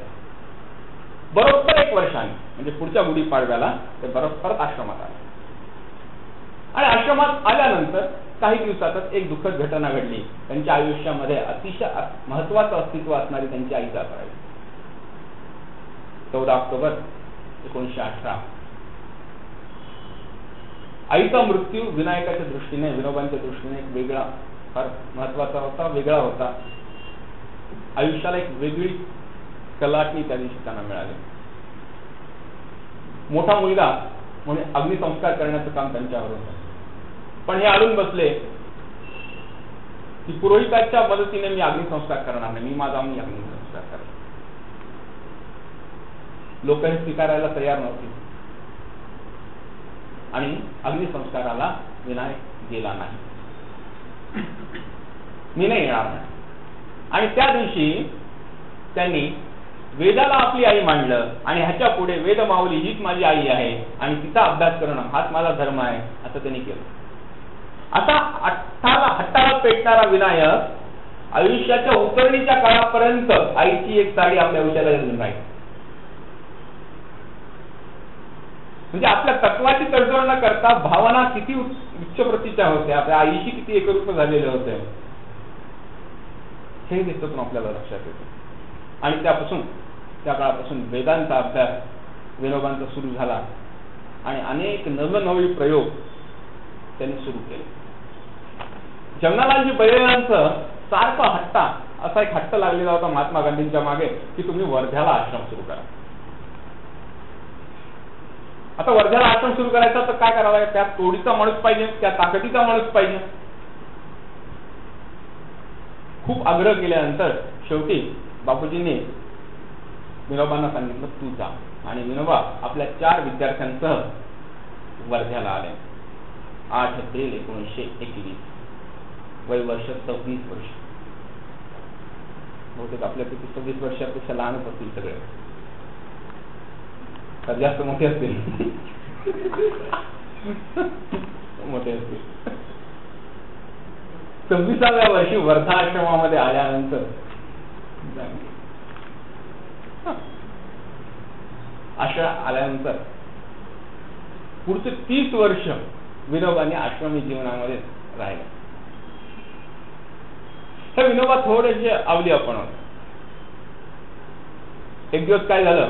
बरोबर 1 वर्षाने म्हणजे पुढच्या गुढीपाडव्याला ते बरोबर आश्रमात आले. आणि आश्रमात आल्यानंतर काही दिवसातच एक दुःखद घटना घडली. त्यांच्या आयुष्यामध्ये अतिशय महत्वाचं अस्तित्व असणारी त्यांची आई जात राहिली. 14 ऑक्टोबर 1918 आईचा मृत्यू विनायकाच्या दृष्टीने, विनोबांच्या दृष्टीने एक वेगळा, फार महत्वाचा होता, वेगळा होता. आयुष्याला एक वेगळी कलाटणी त्या दिवशी त्यांना मिळाली. मोठा मुलगा म्हणून अग्निसंस्कार करण्याचं काम त्यांच्यावर होतं. पण हे आळून बसले की पुरोहिताच्या मदतीने मी अग्निसंस्कार करणार नाही, मी माझा मी अग्निसंस्कार करणार. लोक हे स्वीकारायला तयार नव्हते आणि अग्निसंस्काराला विनायक गेला नाही. मी नाही येणार नाही. आणि त्या दिवशी त्यांनी वेदाला आपली आई मांडलं आणि ह्याच्या पुढे वेद माऊली हीच माझी आई आहे आणि तिचा अभ्यास करणं हाच माझा धर्म आहे असं त्यांनी केलं. आता हट्टाला पेटणारा विनायक आयुष्याच्या उतरणीच्या काळापर्यंत आईची एक साडी आपल्या आयुष्याला घेऊन राहील. म्हणजे आपल्या तत्वाची तडजोड न करता भावना किती उच्च प्रतीच्या होत्या, आपल्या आईशी किती एकरूप झालेले होते हे दिसतून आपल्याला लक्षात येतं. आणि त्या काळापासून वेदांचा अभ्यास विनोबांचा सुरू झाला आणि अनेक नवनवीन प्रयोग त्यांनी सुरू केले. जमनालालजी बळीराजांचं सारखं असा एक हट्ट लागलेला होता महात्मा गांधींच्या मागे की तुम्ही वर्ध्याला आश्रम सुरू करा. आता वर्ध्याला आश्रम सुरू करायचा तर काय करावं लागेल, त्या तोडीचा माणूस पाहिजे, त्या ताकदीचा माणूस पाहिजे. खूप आग्रह केल्यानंतर शेवटी बापूजींनी विनोबांना सांगितलं तू जा. आणि विनोबा आपल्या 4 विद्यार्थ्यांसह वर्ध्याला आले. 8 एप्रिल 1921, वय वर्ष 26 वर्ष. बहुतेक आपल्यापैकी 26 वर्षापेक्षा लहानच असतील सगळे, तर जास्त मोठे असतील. मोठे असतील. 26व्या वर्षी वर्धा आश्रमामध्ये आल्यानंतर पुढचे 30 वर्ष विनोबांनी आश्रमी जीवनामध्ये राहिले. हे विनोबा थोडेसे आवली आपण होते. एक दिवस काय झालं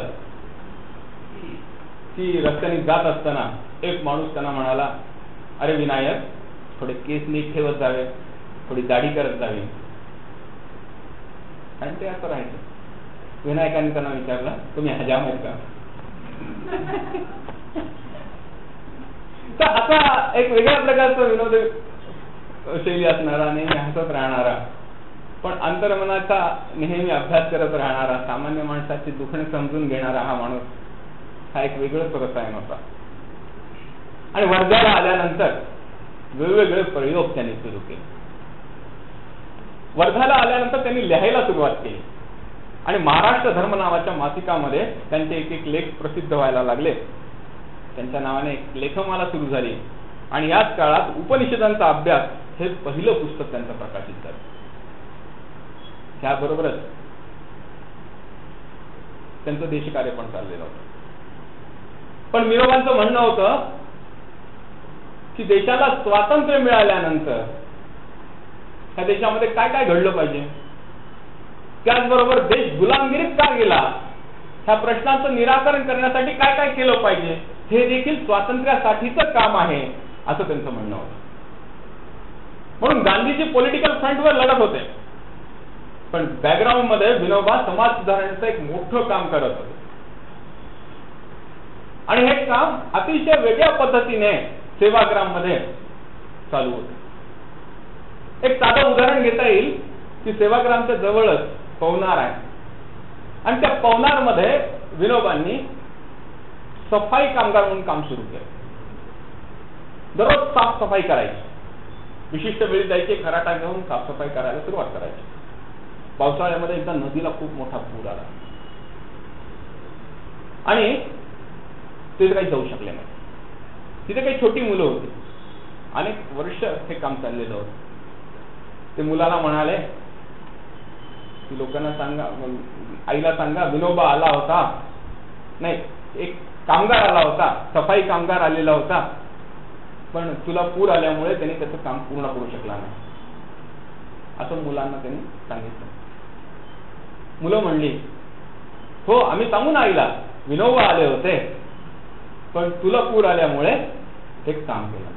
की रस्त्याने जात असताना एक माणूस त्यांना म्हणाला, अरे विनायक थोडे केस नीट ठेवत जावे, थोडी दाढी करत जावी. आणि ते असं राहायचं. विनायकांनी त्यांना विचारलं तुम्ही हजाम आहेत का. तर असा एक वेगळ्या प्रकारचा विनोद शैली असणारा, नेहमी हसत राहणारा, पण अंतर्मनाचा नेहमी अभ्यास करत राहणारा, सामान्य माणसाची दुखणे समजून घेणारा हा माणूस हा एक वेगळंच रसायन होता. आणि वर्ध्याला आल्यानंतर वेगवेगळे प्रयोग त्यांनी सुरू केले. वर्ध्याला आल्यानंतर त्यांनी लिहायला सुरुवात केली आणि महाराष्ट्र धर्म नावाच्या मासिकामध्ये त्यांचे एक लेख प्रसिद्ध व्हायला लागले. त्यांच्या नावाने एक लेखमाला सुरू झाली आणि याच काळात उपनिषदांचा अभ्यास हे पहिलं पुस्तक त्यांचं प्रकाशित झालं. त्याबरोबरच त्यांचं देशकार्य पण चाललेलं होतं. पण विनोबांचं म्हणणं होतं की देशाला स्वातंत्र्य मिळाल्यानंतर ह्या देशामध्ये काय काय घडलं पाहिजे, त्याचबरोबर देश गुलामगिरीत का गेला, ह्या प्रश्नांचं निराकरण करण्यासाठी काय काय केलं पाहिजे, हे देखील स्वातंत्र्यासाठीचं काम आहे असं त्यांचं म्हणणं होतं. म्हणून गांधीजी पॉलिटिकल फ्रंटवर लढत होते, पण बॅकग्राऊंड मध्ये विनोबा समाज सुधारण्याचं एक मोठं काम करत होते. आणि हे काम अतिशय वेगळ्या पद्धतीने सेवाग्राम मध्ये चालू होते. एक साधं उदाहरण घेता येईल की सेवाग्रामच्या जवळच पवनार आहे आणि त्या पवनार मध्ये विनोबांनी सफाई कामगार म्हणून काम सुरू केलं. दररोज साफसफाई करायची, विशिष्ट वेळी जायचे, खराटा घेऊन साफसफाई करायला सुरुवात करायची. पावसाळ्यामध्ये एकदा नदीला खूप मोठा पूर आला आणि ते काही जाऊ शकले नाही. तिथे काही छोटी मुलं होती, अनेक वर्ष हे काम चाललेलं होतं. ते मुलाला म्हणाले की लोकांना सांगा, आईला सांगा विनोबा आला होता, नाही एक कामगार आला होता, सफाई कामगार आलेला होता, पण तुला पूर आल्यामुळे त्यांनी त्याचं काम पूर्ण करू शकला नाही असं मुलांना त्यांनी सांगितलं. मुलं म्हणली हो आम्ही सांगू ना आईला विनोबा आले होते, पण तुला पूर आल्यामुळे ते काम केलं.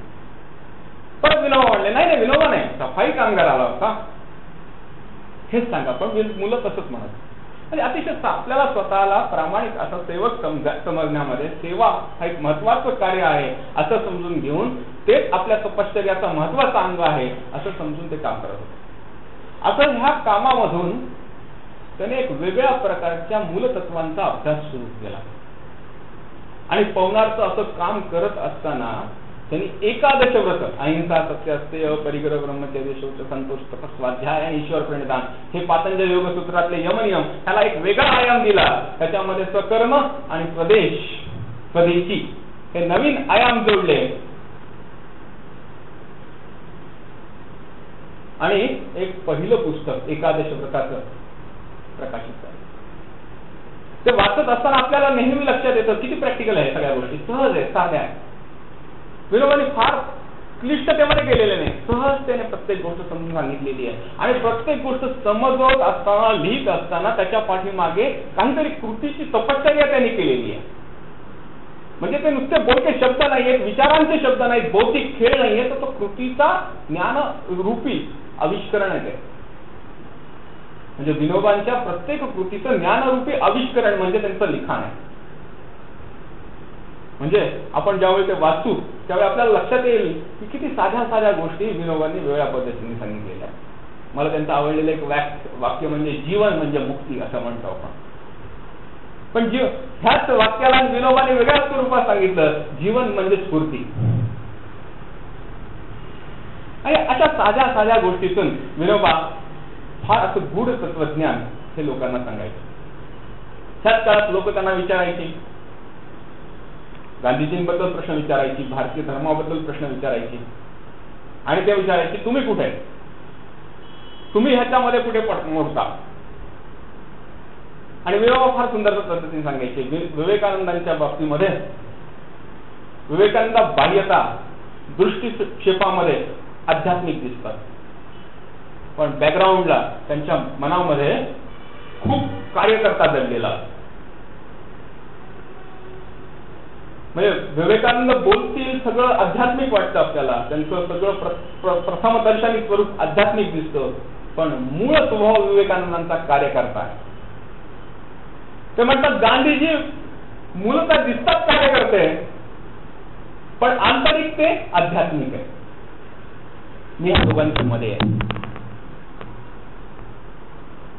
परत विनोबा म्हणले नाही नाही विनोबा नाही, सफाई कामगार आला होता. हेच सांगा. पण मुलं तसंच म्हणत. म्हणजे अतिशय आपल्याला स्वतःला प्रामाणिक असा सेवक समजण्यामध्ये सेवा हा एक महत्वाचं कार्य आहे असं समजून घेऊन तेच आपल्या तपश्चर्याचा महत्वाचा अंग आहे असं समजून ते काम करत होते. असं ह्या कामामधून त्याने एक वेगळ्या प्रकारच्या मूलतत्वांचा अभ्यास सुरू केला. आणि पवनारचं असं काम करत असताना त्यांनी एकादश व्रत, अहिंसा, सत्य, अस्तेय, परिग्रह, ब्रह्मचर्य, शौच, संतोष, तपस, स्वाध्याय आणि ईश्वर प्रणिधान हे पातंजल योगसूत्रातले यमनियम ह्याला एक वेगळा आयाम दिला. त्याच्यामध्ये स्वकर्म आणि स्वदेशी हे नवीन आयाम जोडले आणि एक पहिलं पुस्तक एकादश व्रताचं प्रकाशित झालं. ते वाचत असताना आपल्याला नेहमी लक्षात येतं किती प्रॅक्टिकल आहे सगळ्या गोष्टी, सहज आहे, साध्या आहे. विनोबांनी फार क्लिष्टतेमध्ये गेलेले नाही, सहजतेने प्रत्येक गोष्ट समजून सांगितलेली आहे. आणि प्रत्येक गोष्ट समजवत असताना, लिहित असताना त्याच्या पाठीमागे काहीतरी कृतीची तपश्चर्या त्यांनी केलेली आहे. म्हणजे ते नुसते बोलके शब्द नाहीयेत, विचारांचे शब्द नाहीत, भौतिक खेळ नाहीये, तर तो कृतीचा ज्ञान रूपी आविष्करण आहे. म्हणजे विनोबांच्या प्रत्येक कृतीचं ज्ञानरूपी आविष्करण म्हणजे त्यांचं लिखाण आहे. म्हणजे आपण ज्यावेळी ते वाचू त्यावेळी आपल्याला लक्षात येईल की किती साध्या साध्या गोष्टी विनोबांनी वेगळ्या पद्धतीने सांगितलेल्या आहेत. मला त्यांचं आवडलेलं एक वाक्य म्हणजे जीवन म्हणजे मुक्ती असं म्हणतो आपण. पण ह्याच वाक्याला विनोबाने वेगळ्या स्वरूपात सांगितलं, जीवन म्हणजे स्फूर्ती. आणि अशा साध्या साध्या गोष्टीतून विनोबा फार असं गूढ तत्वज्ञान हे लोकांना सांगायचे. त्याच काळात लोक त्यांना विचारायची, गांधीजींबद्दल प्रश्न विचारायची, भारतीय धर्माबद्दल प्रश्न विचारायची. आणि ते विचारायचे तुम्ही कुठे, तुम्ही ह्याच्यामध्ये कुठे मोडता. आणि विनोबा फार सुंदर पद्धतीने सांगायचे. विवेकानंदांच्या बाबतीमध्ये विवेकानंद बाह्यता दृष्टिक्षेपामध्ये आध्यात्मिक दिसतात, पण बॅकग्राऊंडला त्यांच्या मनामध्ये खूप कार्यकर्ता दडलेला. म्हणजे विवेकानंद बोलतील सगळं आध्यात्मिक वाटतं आपल्याला, त्यांचं सगळं प्रथमदर्शनी स्वरूप आध्यात्मिक दिसतं, पण मूळ स्वभाव विवेकानंदांचा कार्यकर्ता आहे. ते म्हणतात गांधीजी मूलतः दिसतात कार्यकर्ते, पण आंतरिक ते आध्यात्मिक आहे. मी या दोघांच्या मध्ये आहे.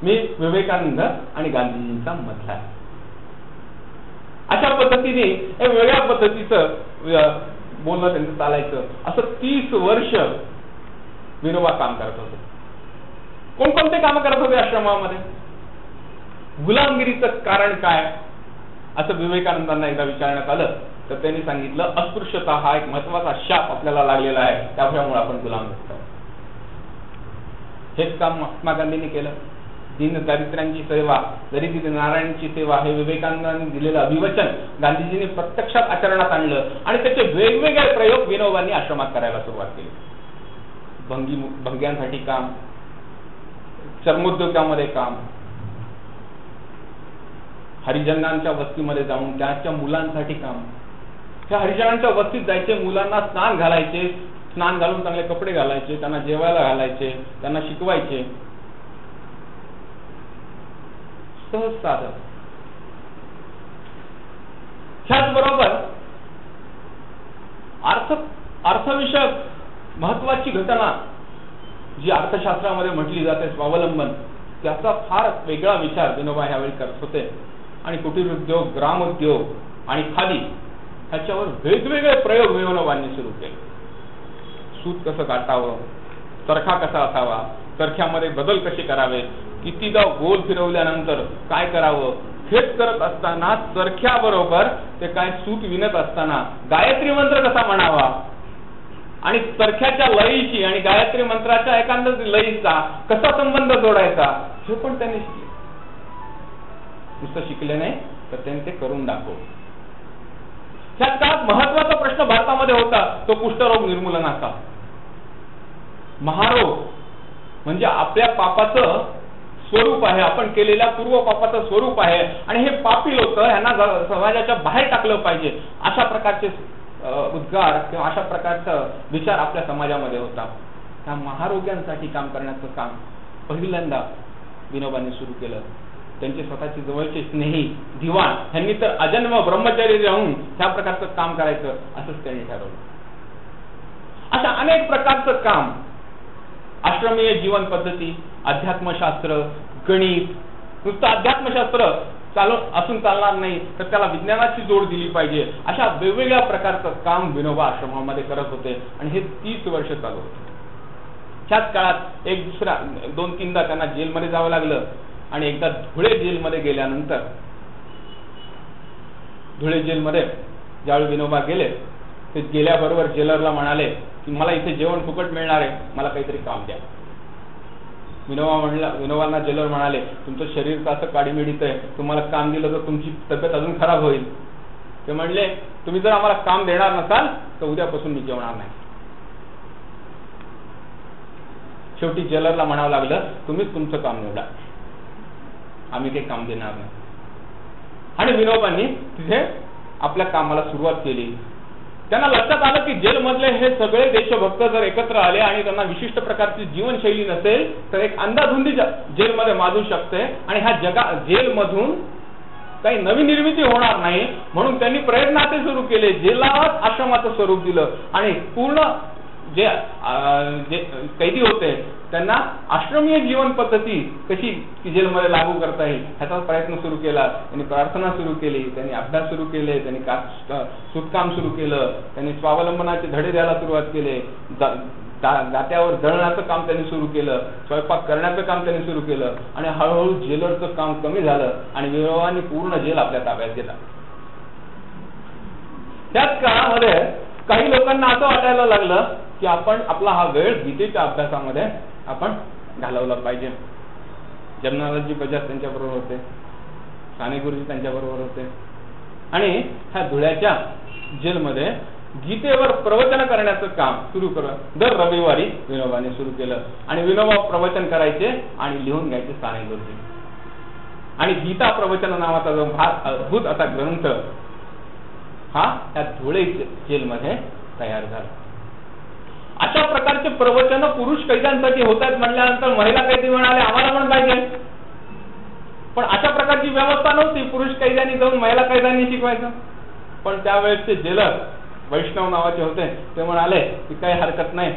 मी विवेकानंद आणि गांधीजींचा मधला आहे. अशा पद्धतीने वेगळ्या पद्धतीचं बोलणं त्यांचं चालायचं. असं 30 वर्ष विनोबा काम करत होते. कोणकोणते काम करत होते आश्रमामध्ये? गुलामगिरीचं कारण काय असं विवेकानंदांना एकदा विचारण्यात आलं तर त्यांनी सांगितलं, अस्पृश्यता हा एक महत्वाचा शाप आपल्याला लागलेला आहे, त्यामुळे आपण गुलाम असतो. हेच काम महात्मा गांधींनी केलं. दीन दारिद्र्यांची सेवा, दरिद्र नारायणांची सेवा हे विवेकानंदांनी दिलेलं अभिवचन गांधीजींनी प्रत्यक्षात आचरणात आणलं आणि त्याचे वेगवेगळे प्रयोग विनोबांनी आश्रमात करायला सुरुवात केली. भंग्यांसाठी काम, चर्मोद्योगामध्ये काम, हरिजनांच्या वस्तीमध्ये जाऊन त्याच्या मुलांसाठी काम. त्या हरिजनांच्या वस्तीत जायचे, मुलांना स्नान घालायचे, स्नान घालून चांगले कपडे घालायचे, त्यांना जेवायला घालायचे, त्यांना शिकवायचे. सहज साधं. त्याचबरोबर अर्थविषयक महत्वाची घटना जी अर्थशास्त्रामध्ये म्हटली जाते, स्वावलंबन, त्याचा फार वेगळा विचार विनोबा ह्यावेळी करत होते. आणि कुटीर उद्योग, ग्रामोद्योग आणि खादी ह्याच्यावर वेगवेगळे प्रयोग विनोबांनी सुरू केले. सूत कसं काटावं, चरखा कसा असावा, चरख्यामध्ये बदल कसे करावे, कितीदा गोल फिरवल्यानंतर काय करावं, हेच करत असताना चरख्याबरोबर ते काय सूत विणत असताना गायत्री मंत्र कसा म्हणावा आणि चरख्याच्या लयीशी आणि गायत्री मंत्राच्या एखाद्या लयीचा कसा संबंध जोडायचा हे पण त्यांनी शिकले. नुसतं शिकले नाही तर त्यांनी ते करून दाखवलं. त्यात काळात महत्वाचा प्रश्न भारतामध्ये होता तो कुष्ठरोग निर्मूलनाचा. महारोग म्हणजे आपल्या पापाचं स्वरूप आहे, आपण केलेल्या पूर्व पापाचं स्वरूप आहे आणि हे पापी लोक यांना समाजाच्या बाहेर टाकलं पाहिजे अशा प्रकारचे उद्गार किंवा अशा प्रकारचा विचार आपल्या समाजामध्ये होता. त्या महारोग्यांसाठी काम करण्याचं काम पहिल्यांदा विनोबांनी सुरू केलं. त्यांचे स्वतःचे जवळचे स्नेही दिवाण यांनी तर अजन्म ब्रह्मचारी राहून ह्या प्रकारचं काम करायचं असंच त्यांनी ठरवलं. अशा अनेक प्रकारचं काम, आश्रमीय जीवन पद्धती, अध्यात्मशास्त्र, गणित, नुसतं अध्यात्मशास्त्र असून चालणार नाही, तर त्याला विज्ञानाची जोड दिली पाहिजे, अशा वेगवेगळ्या प्रकारचं काम विनोबा आश्रमामध्ये करत होते. आणि हे 30 वर्ष चालू होते. त्याच काळात एक 2-3दा त्यांना जेलमध्ये जावं लागलं. आणि एकदा धुळे जेलमध्ये गेल्यानंतर, धुळे जेलमध्ये ज्यावेळी विनोबा गेले, ते गेल्याबरोबर जेलरला म्हणाले की मला इथे जेवण फुकट मिळणार आहे, मला काहीतरी काम द्या. विनोबांना जेलर म्हणाले, तुमचं शरीर तर असं काडीमिडीत आहे, तुम्हाला काम दिलं तर तुमची तब्येत अजून खराब होईल. ते म्हणले, तुम्ही जर आम्हाला काम देणार नसाल तर उद्यापासून मी जेवणार नाही. शेवटी जेलरला म्हणावं लागलं, तुम्हीच तुमचं काम निवडा, आम्ही काही काम देणार नाही. आणि विनोबांनी तिथे आपल्या कामाला सुरुवात केली. त्यांना लक्षात आलं की जेलमधले हे सगळे देशभक्त जर एकत्र आले आणि त्यांना विशिष्ट प्रकारची जीवनशैली नसेल तर एक अंधाधुंदी जेलमध्ये माजू शकते आणि ह्या जेलमधून काही नवीन निर्मिती होणार नाही. म्हणून त्यांनी प्रयत्नाचे सुरू केले. जेलात आश्रमाचं स्वरूप दिलं आणि पूर्ण जे कैदी होते त्यांना आश्रमीय जीवन पद्धती कशी जेलमध्ये लागू करता येईल ह्याचा प्रयत्न सुरू केला. त्यांनी प्रार्थना सुरू केली, त्यांनी अभ्यास सुरू केले, त्यांनी सुतकाम सुरू केलं, त्यांनी स्वावलंबनाचे धडे द्यायला सुरुवात केले, जात्यावर दळण्याचं काम त्यांनी सुरू केलं, स्वयंपाक करण्याचं काम त्यांनी सुरू केलं. आणि हळूहळू जेलरचं काम कमी झालं आणि विनोबांनी पूर्ण जेल आपल्या ताब्यात घेतला. त्याच काळामध्ये काही लोकांना असं वाटायला लागलं की आपण आपला हा वेळ गीतेच्या अभ्यासामध्ये आपण घालवला पाहिजे. जमनालालजी बजाज त्यांच्याबरोबर होते, साने गुरुजी त्यांच्याबरोबर होते आणि ह्या धुळ्याच्या जेलमध्ये गीतेवर प्रवचन करण्याचं काम सुरू करून दर रविवारी विनोबाने सुरू केलं. आणि विनोबा प्रवचन करायचे आणि लिहून घ्यायचे साने गुरुजी. आणि गीता प्रवचन नावाचा जो अद्भुत असा ग्रंथ हा त्या धुळे जेलमध्ये तयार झाला. अशा प्रकारचे प्रवचन पुरुष कैद्यांसाठी होत आहेत म्हटल्यानंतर महिला कैदी म्हणाले आम्हाला पण पाहिजे. पण अशा प्रकारची व्यवस्था नव्हती, पुरुष कैद्यांनी जाऊन महिला कैद्यांनी शिकवायचं. पण त्यावेळेसचे जेलर वैष्णव नावाचे होते, ते म्हणाले की काही हरकत नाही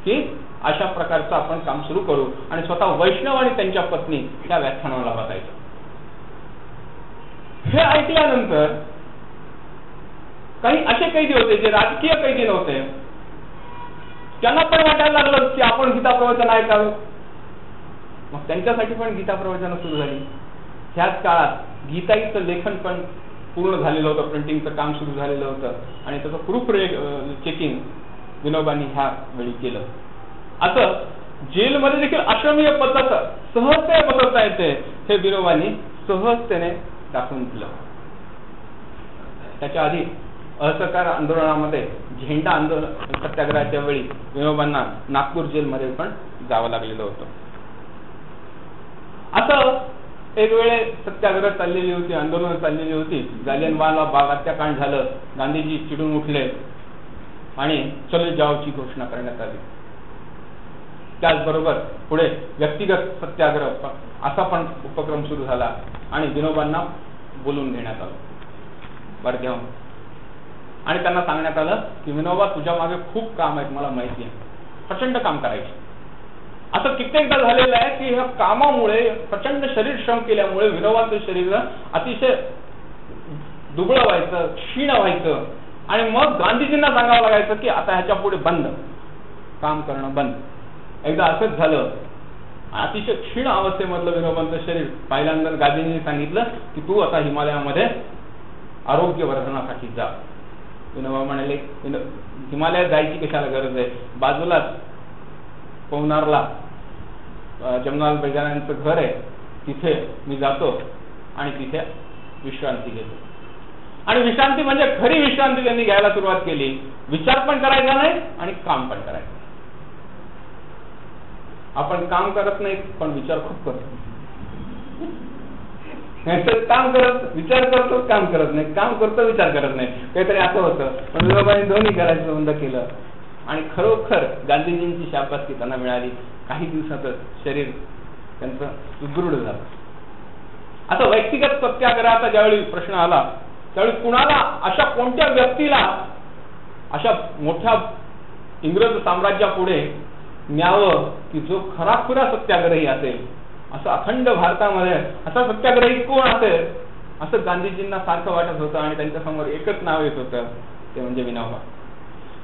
की अशा प्रकारचं आपण काम सुरू करू. आणि स्वतः वैष्णव आणि त्यांच्या पत्नी त्या व्याख्यानाला बसायचं. हे ऐकल्यानंतर काही असे कैदी होते जे राजकीय कैदी नव्हते, त्यांना पण वाटायला लागलं की आपण गीता प्रवचन ऐकावे. मग त्यांच्यासाठी पण गीता प्रवचन सुरू झाली. ह्याच काळात गीताईचं लेखन पण पूर्ण झालेलं होतं, प्रिंटिंगचं काम सुरू झालेलं होतं आणि त्याचं प्रूफ चेकिंग विनोबांनी ह्या वेळी केलं. असं जेलमध्ये देखील आश्रमीय पद्धत सहजतेने बदलता येते हे विनोबांनी सहजतेने दाखवून दिलं. त्याच्या आधी असहकार आंदोलनामध्ये झेंडा आंदोलन सत्याग्रहाच्या वेळी विनोबांना नागपूर जेलमध्ये पण जावं लागलेलं होतं. असं एक वेळे सत्याग्रह चाललेली होती, आंदोलन चाललेली होती. जालियनवाला बाग हत्याकांड झालं, गांधीजी चिडून उठले आणि चले जावची घोषणा करण्यात आली. त्याचबरोबर पुढे व्यक्तिगत सत्याग्रह असा पण उपक्रम सुरू झाला आणि विनोबांना बोलून घेण्यात आलं वर्ध्याहून. आणि त्यांना सांगण्यात आलं की विनोबा तुझ्या मागे खूप काम आहे, मला माहिती आहे, प्रचंड काम करायचे. असं कित्येकदा झालेलं आहे की ह्या कामामुळे प्रचंड शरीर श्रम केल्यामुळे विनोबाचं शरीर अतिशय दुबळं व्हायचं, क्षीण व्हायचं. आणि मग गांधीजींना सांगावं लागायचं की आता ह्याच्या पुढे बंद, काम करणं बंद. एकदा असंच झालं, अतिशय क्षीण अवस्थेमधलं विनोबांचं शरीर पहिल्यांदा गांधीजींनी सांगितलं की तू आता हिमालयामध्ये आरोग्य वर्धनासाठी जा. विनोबा म्हणाले हिमालयात जायची कशाला गरज आहे, बाजूलाच पवनारला जमनालाल बजाजांचं घर आहे, तिथे मी जातो आणि तिथे विश्रांती घेतो. आणि विश्रांती म्हणजे खरी विश्रांती त्यांनी घ्यायला सुरुवात केली. विचार पण करायचा नाही आणि काम पण करायचं. आपण काम करत नाही पण विचार खूप करतो. काम करत विचार करतो, काम करत नाही, काम करतो विचार करत नाही, काहीतरी असं होतं. पण विनोबांनी दोन्ही करायचं बंद केलं आणि खरोखर गांधीजींची शाबासकी त्यांना मिळाली. काही दिवसातच शरीर त्यांचं सुदृढ झालं. आता व्यक्तिगत सत्याग्रहाचा ज्यावेळी प्रश्न आला त्यावेळी कुणाला, अशा कोणत्या व्यक्तीला अशा मोठ्या इंग्रज साम्राज्यापुढे न्यावं की जो खराखुरा सत्याग्रही असेल, असं अखंड भारतामध्ये असा सत्याग्रही कोण असेल, असं गांधीजींना सारखं वाटत होतं. आणि त्यांच्या समोर एकच नाव येत होतं, ते म्हणजे विनोबा.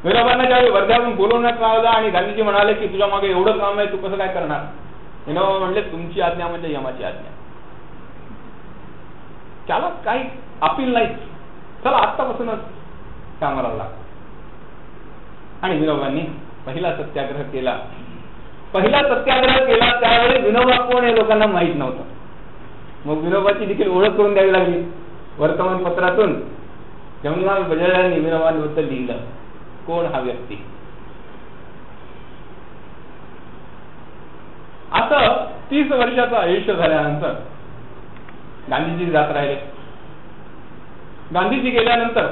विनोबांना ज्यावेळी वर्ध्यावरून बोलवण्यात आलं आणि गांधीजी म्हणाले की तुझ्या मागे एवढं काम आहे, तू कसं काय करणार? विनोबा म्हणले तुमची आज्ञा म्हणजे यमाची आज्ञा. त्याला काही अपील नाही, चला आत्तापासूनच कामाला लागला. आणि विनोबांनी पहिला सत्याग्रह केला. त्यावेळी विनोबा कोण हे लोकांना माहीत नव्हतं. मग विनोबाची देखील ओळख करून द्यावी लागली. वर्तमानपत्रातून जमनालाल बजाज यांनी विनोबांबद्दल लिहिलं, कोण हा व्यक्ती. असं 30 वर्षाचं आयुष्य झाल्यानंतर गांधीजी जात राहिले. गांधीजी गेल्यानंतर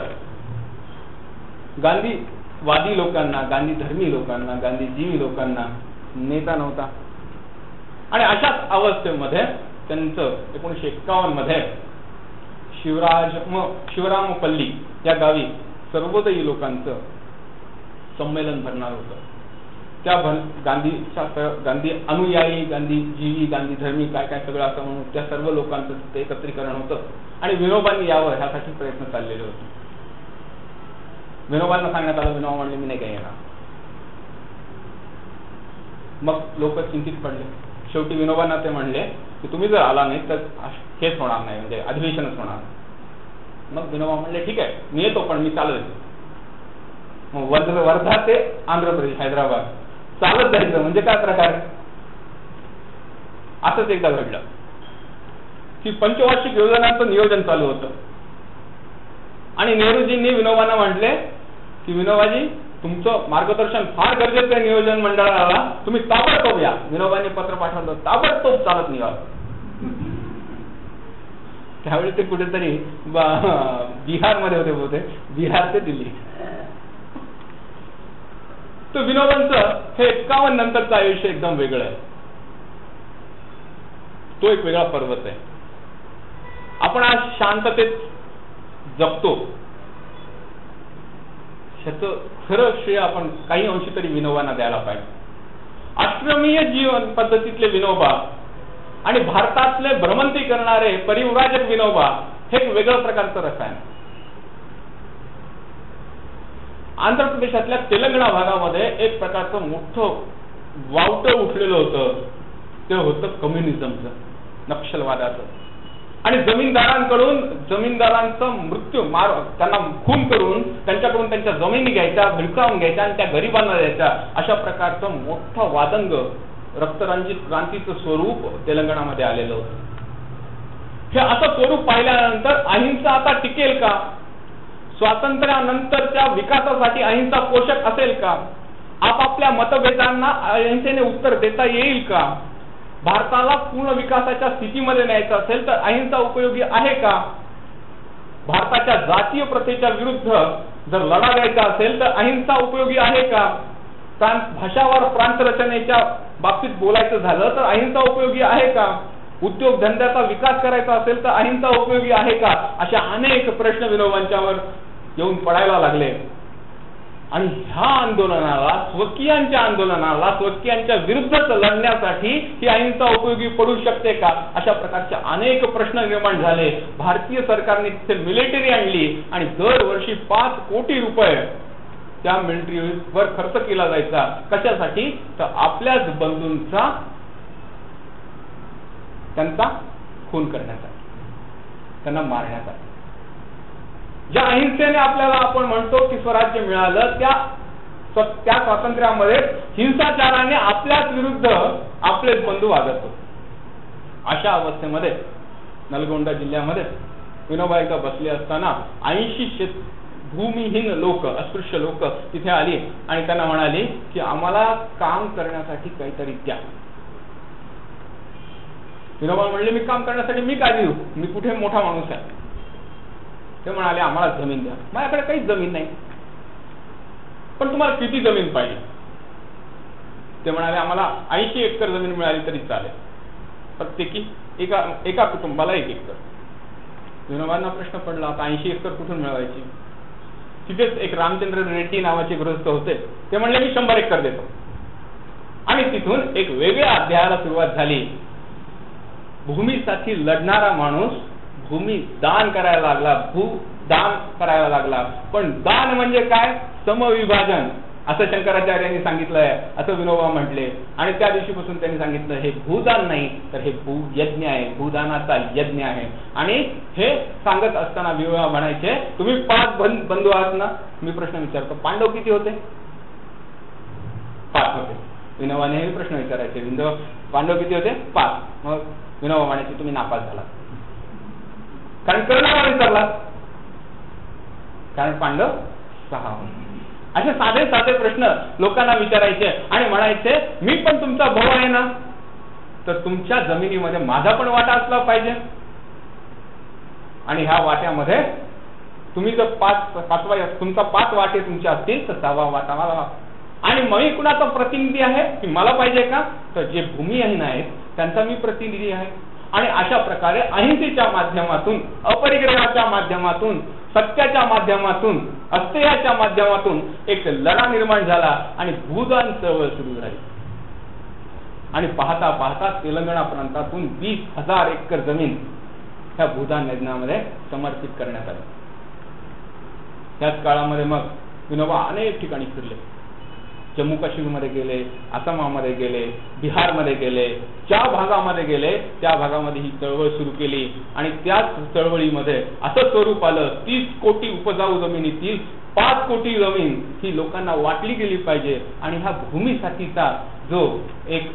गांधीवादी लोकांना, गांधी धर्मी लोकांना, गांधीजीवी लोकांना नेता नव्हता. आणि अशाच अवस्थेमध्ये त्यांचं 1951 मध्ये शिवरामपल्ली या गावी सर्वोदयी लोकांचं संमेलन भरणार होतं. त्या गांधी अनुयायी, गांधीजीवी, गांधी धर्मी काय काय सगळं असं म्हणून त्या सर्व लोकांचं तिथे एकत्रीकरण होतं. आणि विनोबांनी यावं ह्यासाठी प्रयत्न चाललेले होते. विनोबांना सांगण्यात आलं, विनोबा म्हणले मी नाही काय येणार. मग लोक चिंतित पडले. शेवटी विनोबांना ते म्हणले की तुम्ही जर आला नाही तर हेच होणार नाही, म्हणजे अधिवेशनच होणार. मग विनोबा म्हणले ठीक आहे मी येतो, पण मी चालत येतो. मग वर्धा ते आंध्र प्रदेश, हैदराबाद चालत जायचं म्हणजे काय प्रकार. असंच एकदा घडलं की पंचवार्षिक योजनांचं नियोजन चालू होतं आणि नेहरूजींनी विनोबांना म्हटले की विनोबाजी तुमचं मार्गदर्शन फार गरजेचं आहे नियोजन मंडळाला, तुम्ही ताबडतोब या. विनोबांनी पत्र पाठवलं, ताबडतोब चालत निघाल. त्यावेळी ते कुठेतरी बिहारमध्ये होते, बोलते बिहार ते दिल्ली. तर विनोबांचं हे 51 नंतरचं आयुष्य एकदम वेगळं आहे. तो एक वेगळा पर्वत आहे. आपण आज शांततेत जगतो ह्याचं खरं श्रेय आपण काही अंशी तरी विनोबांना द्यायला पाहिजे. आश्रमीय जीवन पद्धतीतले विनोबा आणि भारतातले भ्रमंती करणारे परिव्राजक विनोबा हे एक वेगळं प्रकारचं रसायन. आंध्र प्रदेशातल्या तेलंगणा भागामध्ये एक प्रकारचं मोठं वावटं उठलेलं होतं. ते होतं कम्युनिझमचं, नक्षलवादाचं. आणि जमीनदारांचा मृत्यू त्यांना खून करून त्यांच्याकडून त्यांच्या जमिनी घ्यायच्या, भिडकावून घ्यायच्या आणि त्या गरिबांना द्यायच्या, अशा प्रकारचं मोठं वादंग रक्तरंजित क्रांतीचं स्वरूप तेलंगणामध्ये आलेलं होतं. हे असं स्वरूप पाहिल्यानंतर अहिंसा आता टिकेल का? स्वातंत्र्यानंतरच्या विकासासाठी अहिंसा पोषक असेल का? आपापल्या मतभेदांना अहिंसेने उत्तर देता येईल का? भारताला पूर्ण विकासाच्या स्थितीमध्ये न्यायचं असेल तर अहिंसा उपयोगी आहे का? भारताच्या जातीय प्रथेच्या विरुद्ध जर लढा द्यायचा असेल तर अहिंसा उपयोगी आहे का? भाषावर प्रांत रचनेच्या बाबतीत बोलायचं झालं तर अहिंसा उपयोगी आहे का? उद्योगधंद्याचा विकास करायचा असेल तर अहिंसा उपयोगी आहे का? अशा अनेक प्रश्न विनोबांच्यावर येऊन पडायला लागले. आणि ह्या आंदोलनाला, स्वकीयांच्या विरुद्धच लढण्यासाठी ही अहिंसा उपयोगी पडू शकते का? अशा प्रकारचे अनेक प्रश्न निर्माण झाले. भारतीय सरकारने तिथे मिलिटरी आणली आणि दरवर्षी 5 कोटी रुपये त्या मिलिटरीवर खर्च केला जायचा. कशासाठी? तर आपल्याच बंधूंचा त्यांचा खून करण्यासाठी, त्यांना मारण्यासाठी. ज्या अहिंसेने आपल्याला आपण म्हणतो की स्वराज्य मिळालं, त्या स्वातंत्र्यामध्ये हिंसाचाराने आपल्याच विरुद्ध आपलेच बंधू वागत होते. अशा अवस्थेमध्ये नलगोंडा जिल्ह्यामध्ये विनोबा एकदा बसले असताना 80 भूमिहीन लोक, अस्पृश्य लोक तिथे आली आणि त्यांना म्हणाली की आम्हाला काम करण्यासाठी काहीतरी द्या. विनोबा म्हणले मी काम करण्यासाठी मी काय देऊ, मी कुठे मोठा माणूस आहे. ते म्हणाले आम्हाला जमीन द्या. माझ्याकडे काहीच जमीन नाही, पण तुम्हाला किती जमीन पाहिजे? ते म्हणाले आम्हाला 80 एकर जमीन मिळाली तरी चालेल. प्रत्येकी एका कुटुंबाला 1 एकर. विनोबांना प्रश्न पडला आता 80 एकर कुठून मिळवायची. तिथेच एक रामचंद्र रेड्डी नावाचे गृहस्थ होते. ते म्हणले मी 100 एकर देतो. आणि तिथून एक वेगळ्या अध्यायाला सुरुवात झाली. भूमीसाठी लढणारा माणूस भूमी दान करायला लागला, भूदान करायला लागला. पण दान म्हणजे काय? समविभाजन असं शंकराचार्यांनी सांगितलंय, असं विनोबा म्हटले. आणि त्या दिवशीपासून त्यांनी सांगितलं हे भूदान नाही तर हे भूयज्ञ आहे, भूदानाचा यज्ञ आहे. आणि हे सांगत असताना विनोबा म्हणायचे तुम्ही 5 बंधू आहात ना. मी प्रश्न विचारतो पांडव किती होते? 5 होते. विनोबा नेहमी प्रश्न विचारायचे पांडव किती होते? 5. मग विनोबा म्हणायचे तुम्ही नापास झाला, कारण कर्णाला विचारला, कारण पांडव 6 होते. असे साधे साधे प्रश्न लोकांना विचारायचे आणि म्हणायचे मी पण तुमचा भाऊ आहे ना, तर तुमच्या जमिनीमध्ये माझा पण वाटा असला पाहिजे. आणि ह्या वाट्यामध्ये तुम्ही जर तुमचा 5 वाटे तुमचे असतील तर 6वा वाटा मला. आणि मी कुणाचा प्रतिनिधी आहे की मला पाहिजे का? तर जे भूमिहीन आहेत त्यांचा मी प्रतिनिधी आहे. आणि अशा प्रकारे अहिंसेच्या माध्यमातून, अपरिग्रहाच्या माध्यमातून, सत्याच्या माध्यमातून, अस्तेयाच्या माध्यमातून एक लढा निर्माण झाला आणि भूदान चळवळ सुरू झाली. आणि पाहता पाहता तेलंगणा प्रांतातून 20,000 एकर जमीन ह्या भूदान यज्ञामध्ये समर्पित करण्यात आली. त्याच काळामध्ये मग विनोबा अनेक ठिकाणी फिरले. जम्मू काश्मीरमध्ये गेले, आसामामध्ये गेले, बिहारमध्ये गेले. ज्या भागामध्ये गेले त्या भागामध्ये ही चळवळ सुरू केली. आणि त्याच चळवळीमध्ये असं स्वरूप आलं 30 कोटी उपजाऊ जमिनीतील 5 कोटी जमीन ही लोकांना वाटली गेली पाहिजे. आणि ह्या भूमीसाठीचा जो एक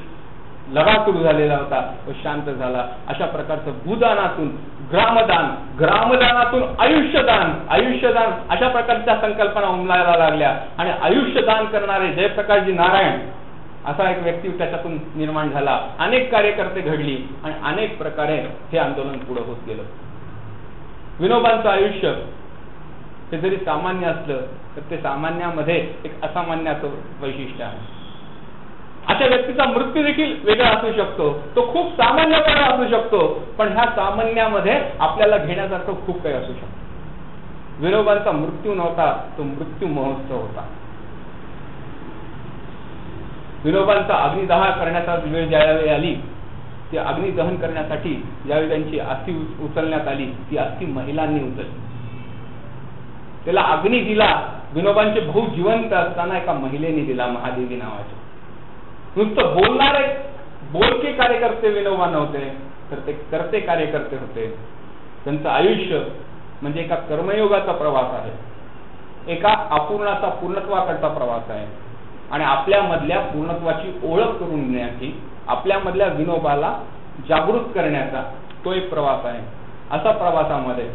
लढा सुरू झालेला होता तो शांत झाला. अशा प्रकारचं भूदानातून ग्रामदान, ग्रामदानातून आयुष्यदान, आयुष्यदान अशा प्रकारच्या संकल्पना उमलायला लागल्या. आणि आयुष्यदान करणारे जयप्रकाशजी नारायण असा एक व्यक्ती त्याच्यातून निर्माण झाला. अनेक कार्यकर्ते घडली आणि अनेक प्रकारे हे आंदोलन पुढे होत गेलं. विनोबांचं आयुष्य हे जरी सामान्य असलं तर ते सामान्यामध्ये एक असामान्याचं वैशिष्ट्य आहे. अशा व्यक्तीचा मृत्यू देखील वेगळा असू शकतो, तो खूप सामान्यपणे असू शकतो, पण ह्या सामान्यामध्ये आपल्याला घेण्यासारखं खूप काही असू शकतं. विनोबांचा मृत्यू नव्हता, तो मृत्यू महोत्सव होता. विनोबांचा अग्निदहन करण्याचा वेळ ज्यावेळी आली, ती अग्निदहन करण्यासाठी ज्यावेळी त्यांची अस्थी उचलण्यात आली, ती अस्थी महिलांनी उचलली. त्याला अग्नी दिला विनोबांचे भाऊ जिवंत असताना एका महिलेने दिला, महादेवी नावाच्या. नुसतं बोलणारे बोलके कार्यकर्ते विनोबा नव्हते, तर ते करते कार्यकर्ते होते. त्यांचं आयुष्य म्हणजे एका कर्मयोगाचा प्रवास आहे, एका अपूर्णाचा पूर्णत्वाकडचा प्रवास आहे. आणि आपल्यामधल्या पूर्णत्वाची ओळख करून देण्याची, आपल्यामधल्या विनोबाला जागृत करण्याचा तो एक प्रवास आहे. असा प्रवासामध्ये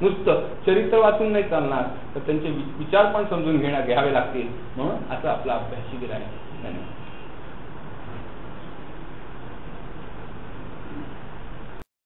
नुसतं चरित्र वाचून नाही चालणार, तर त्यांचे विचार पण समजून घ्यावे लागतील. म्हणून असं आपला अभ्यास शिबिर आहे. धन्यवाद.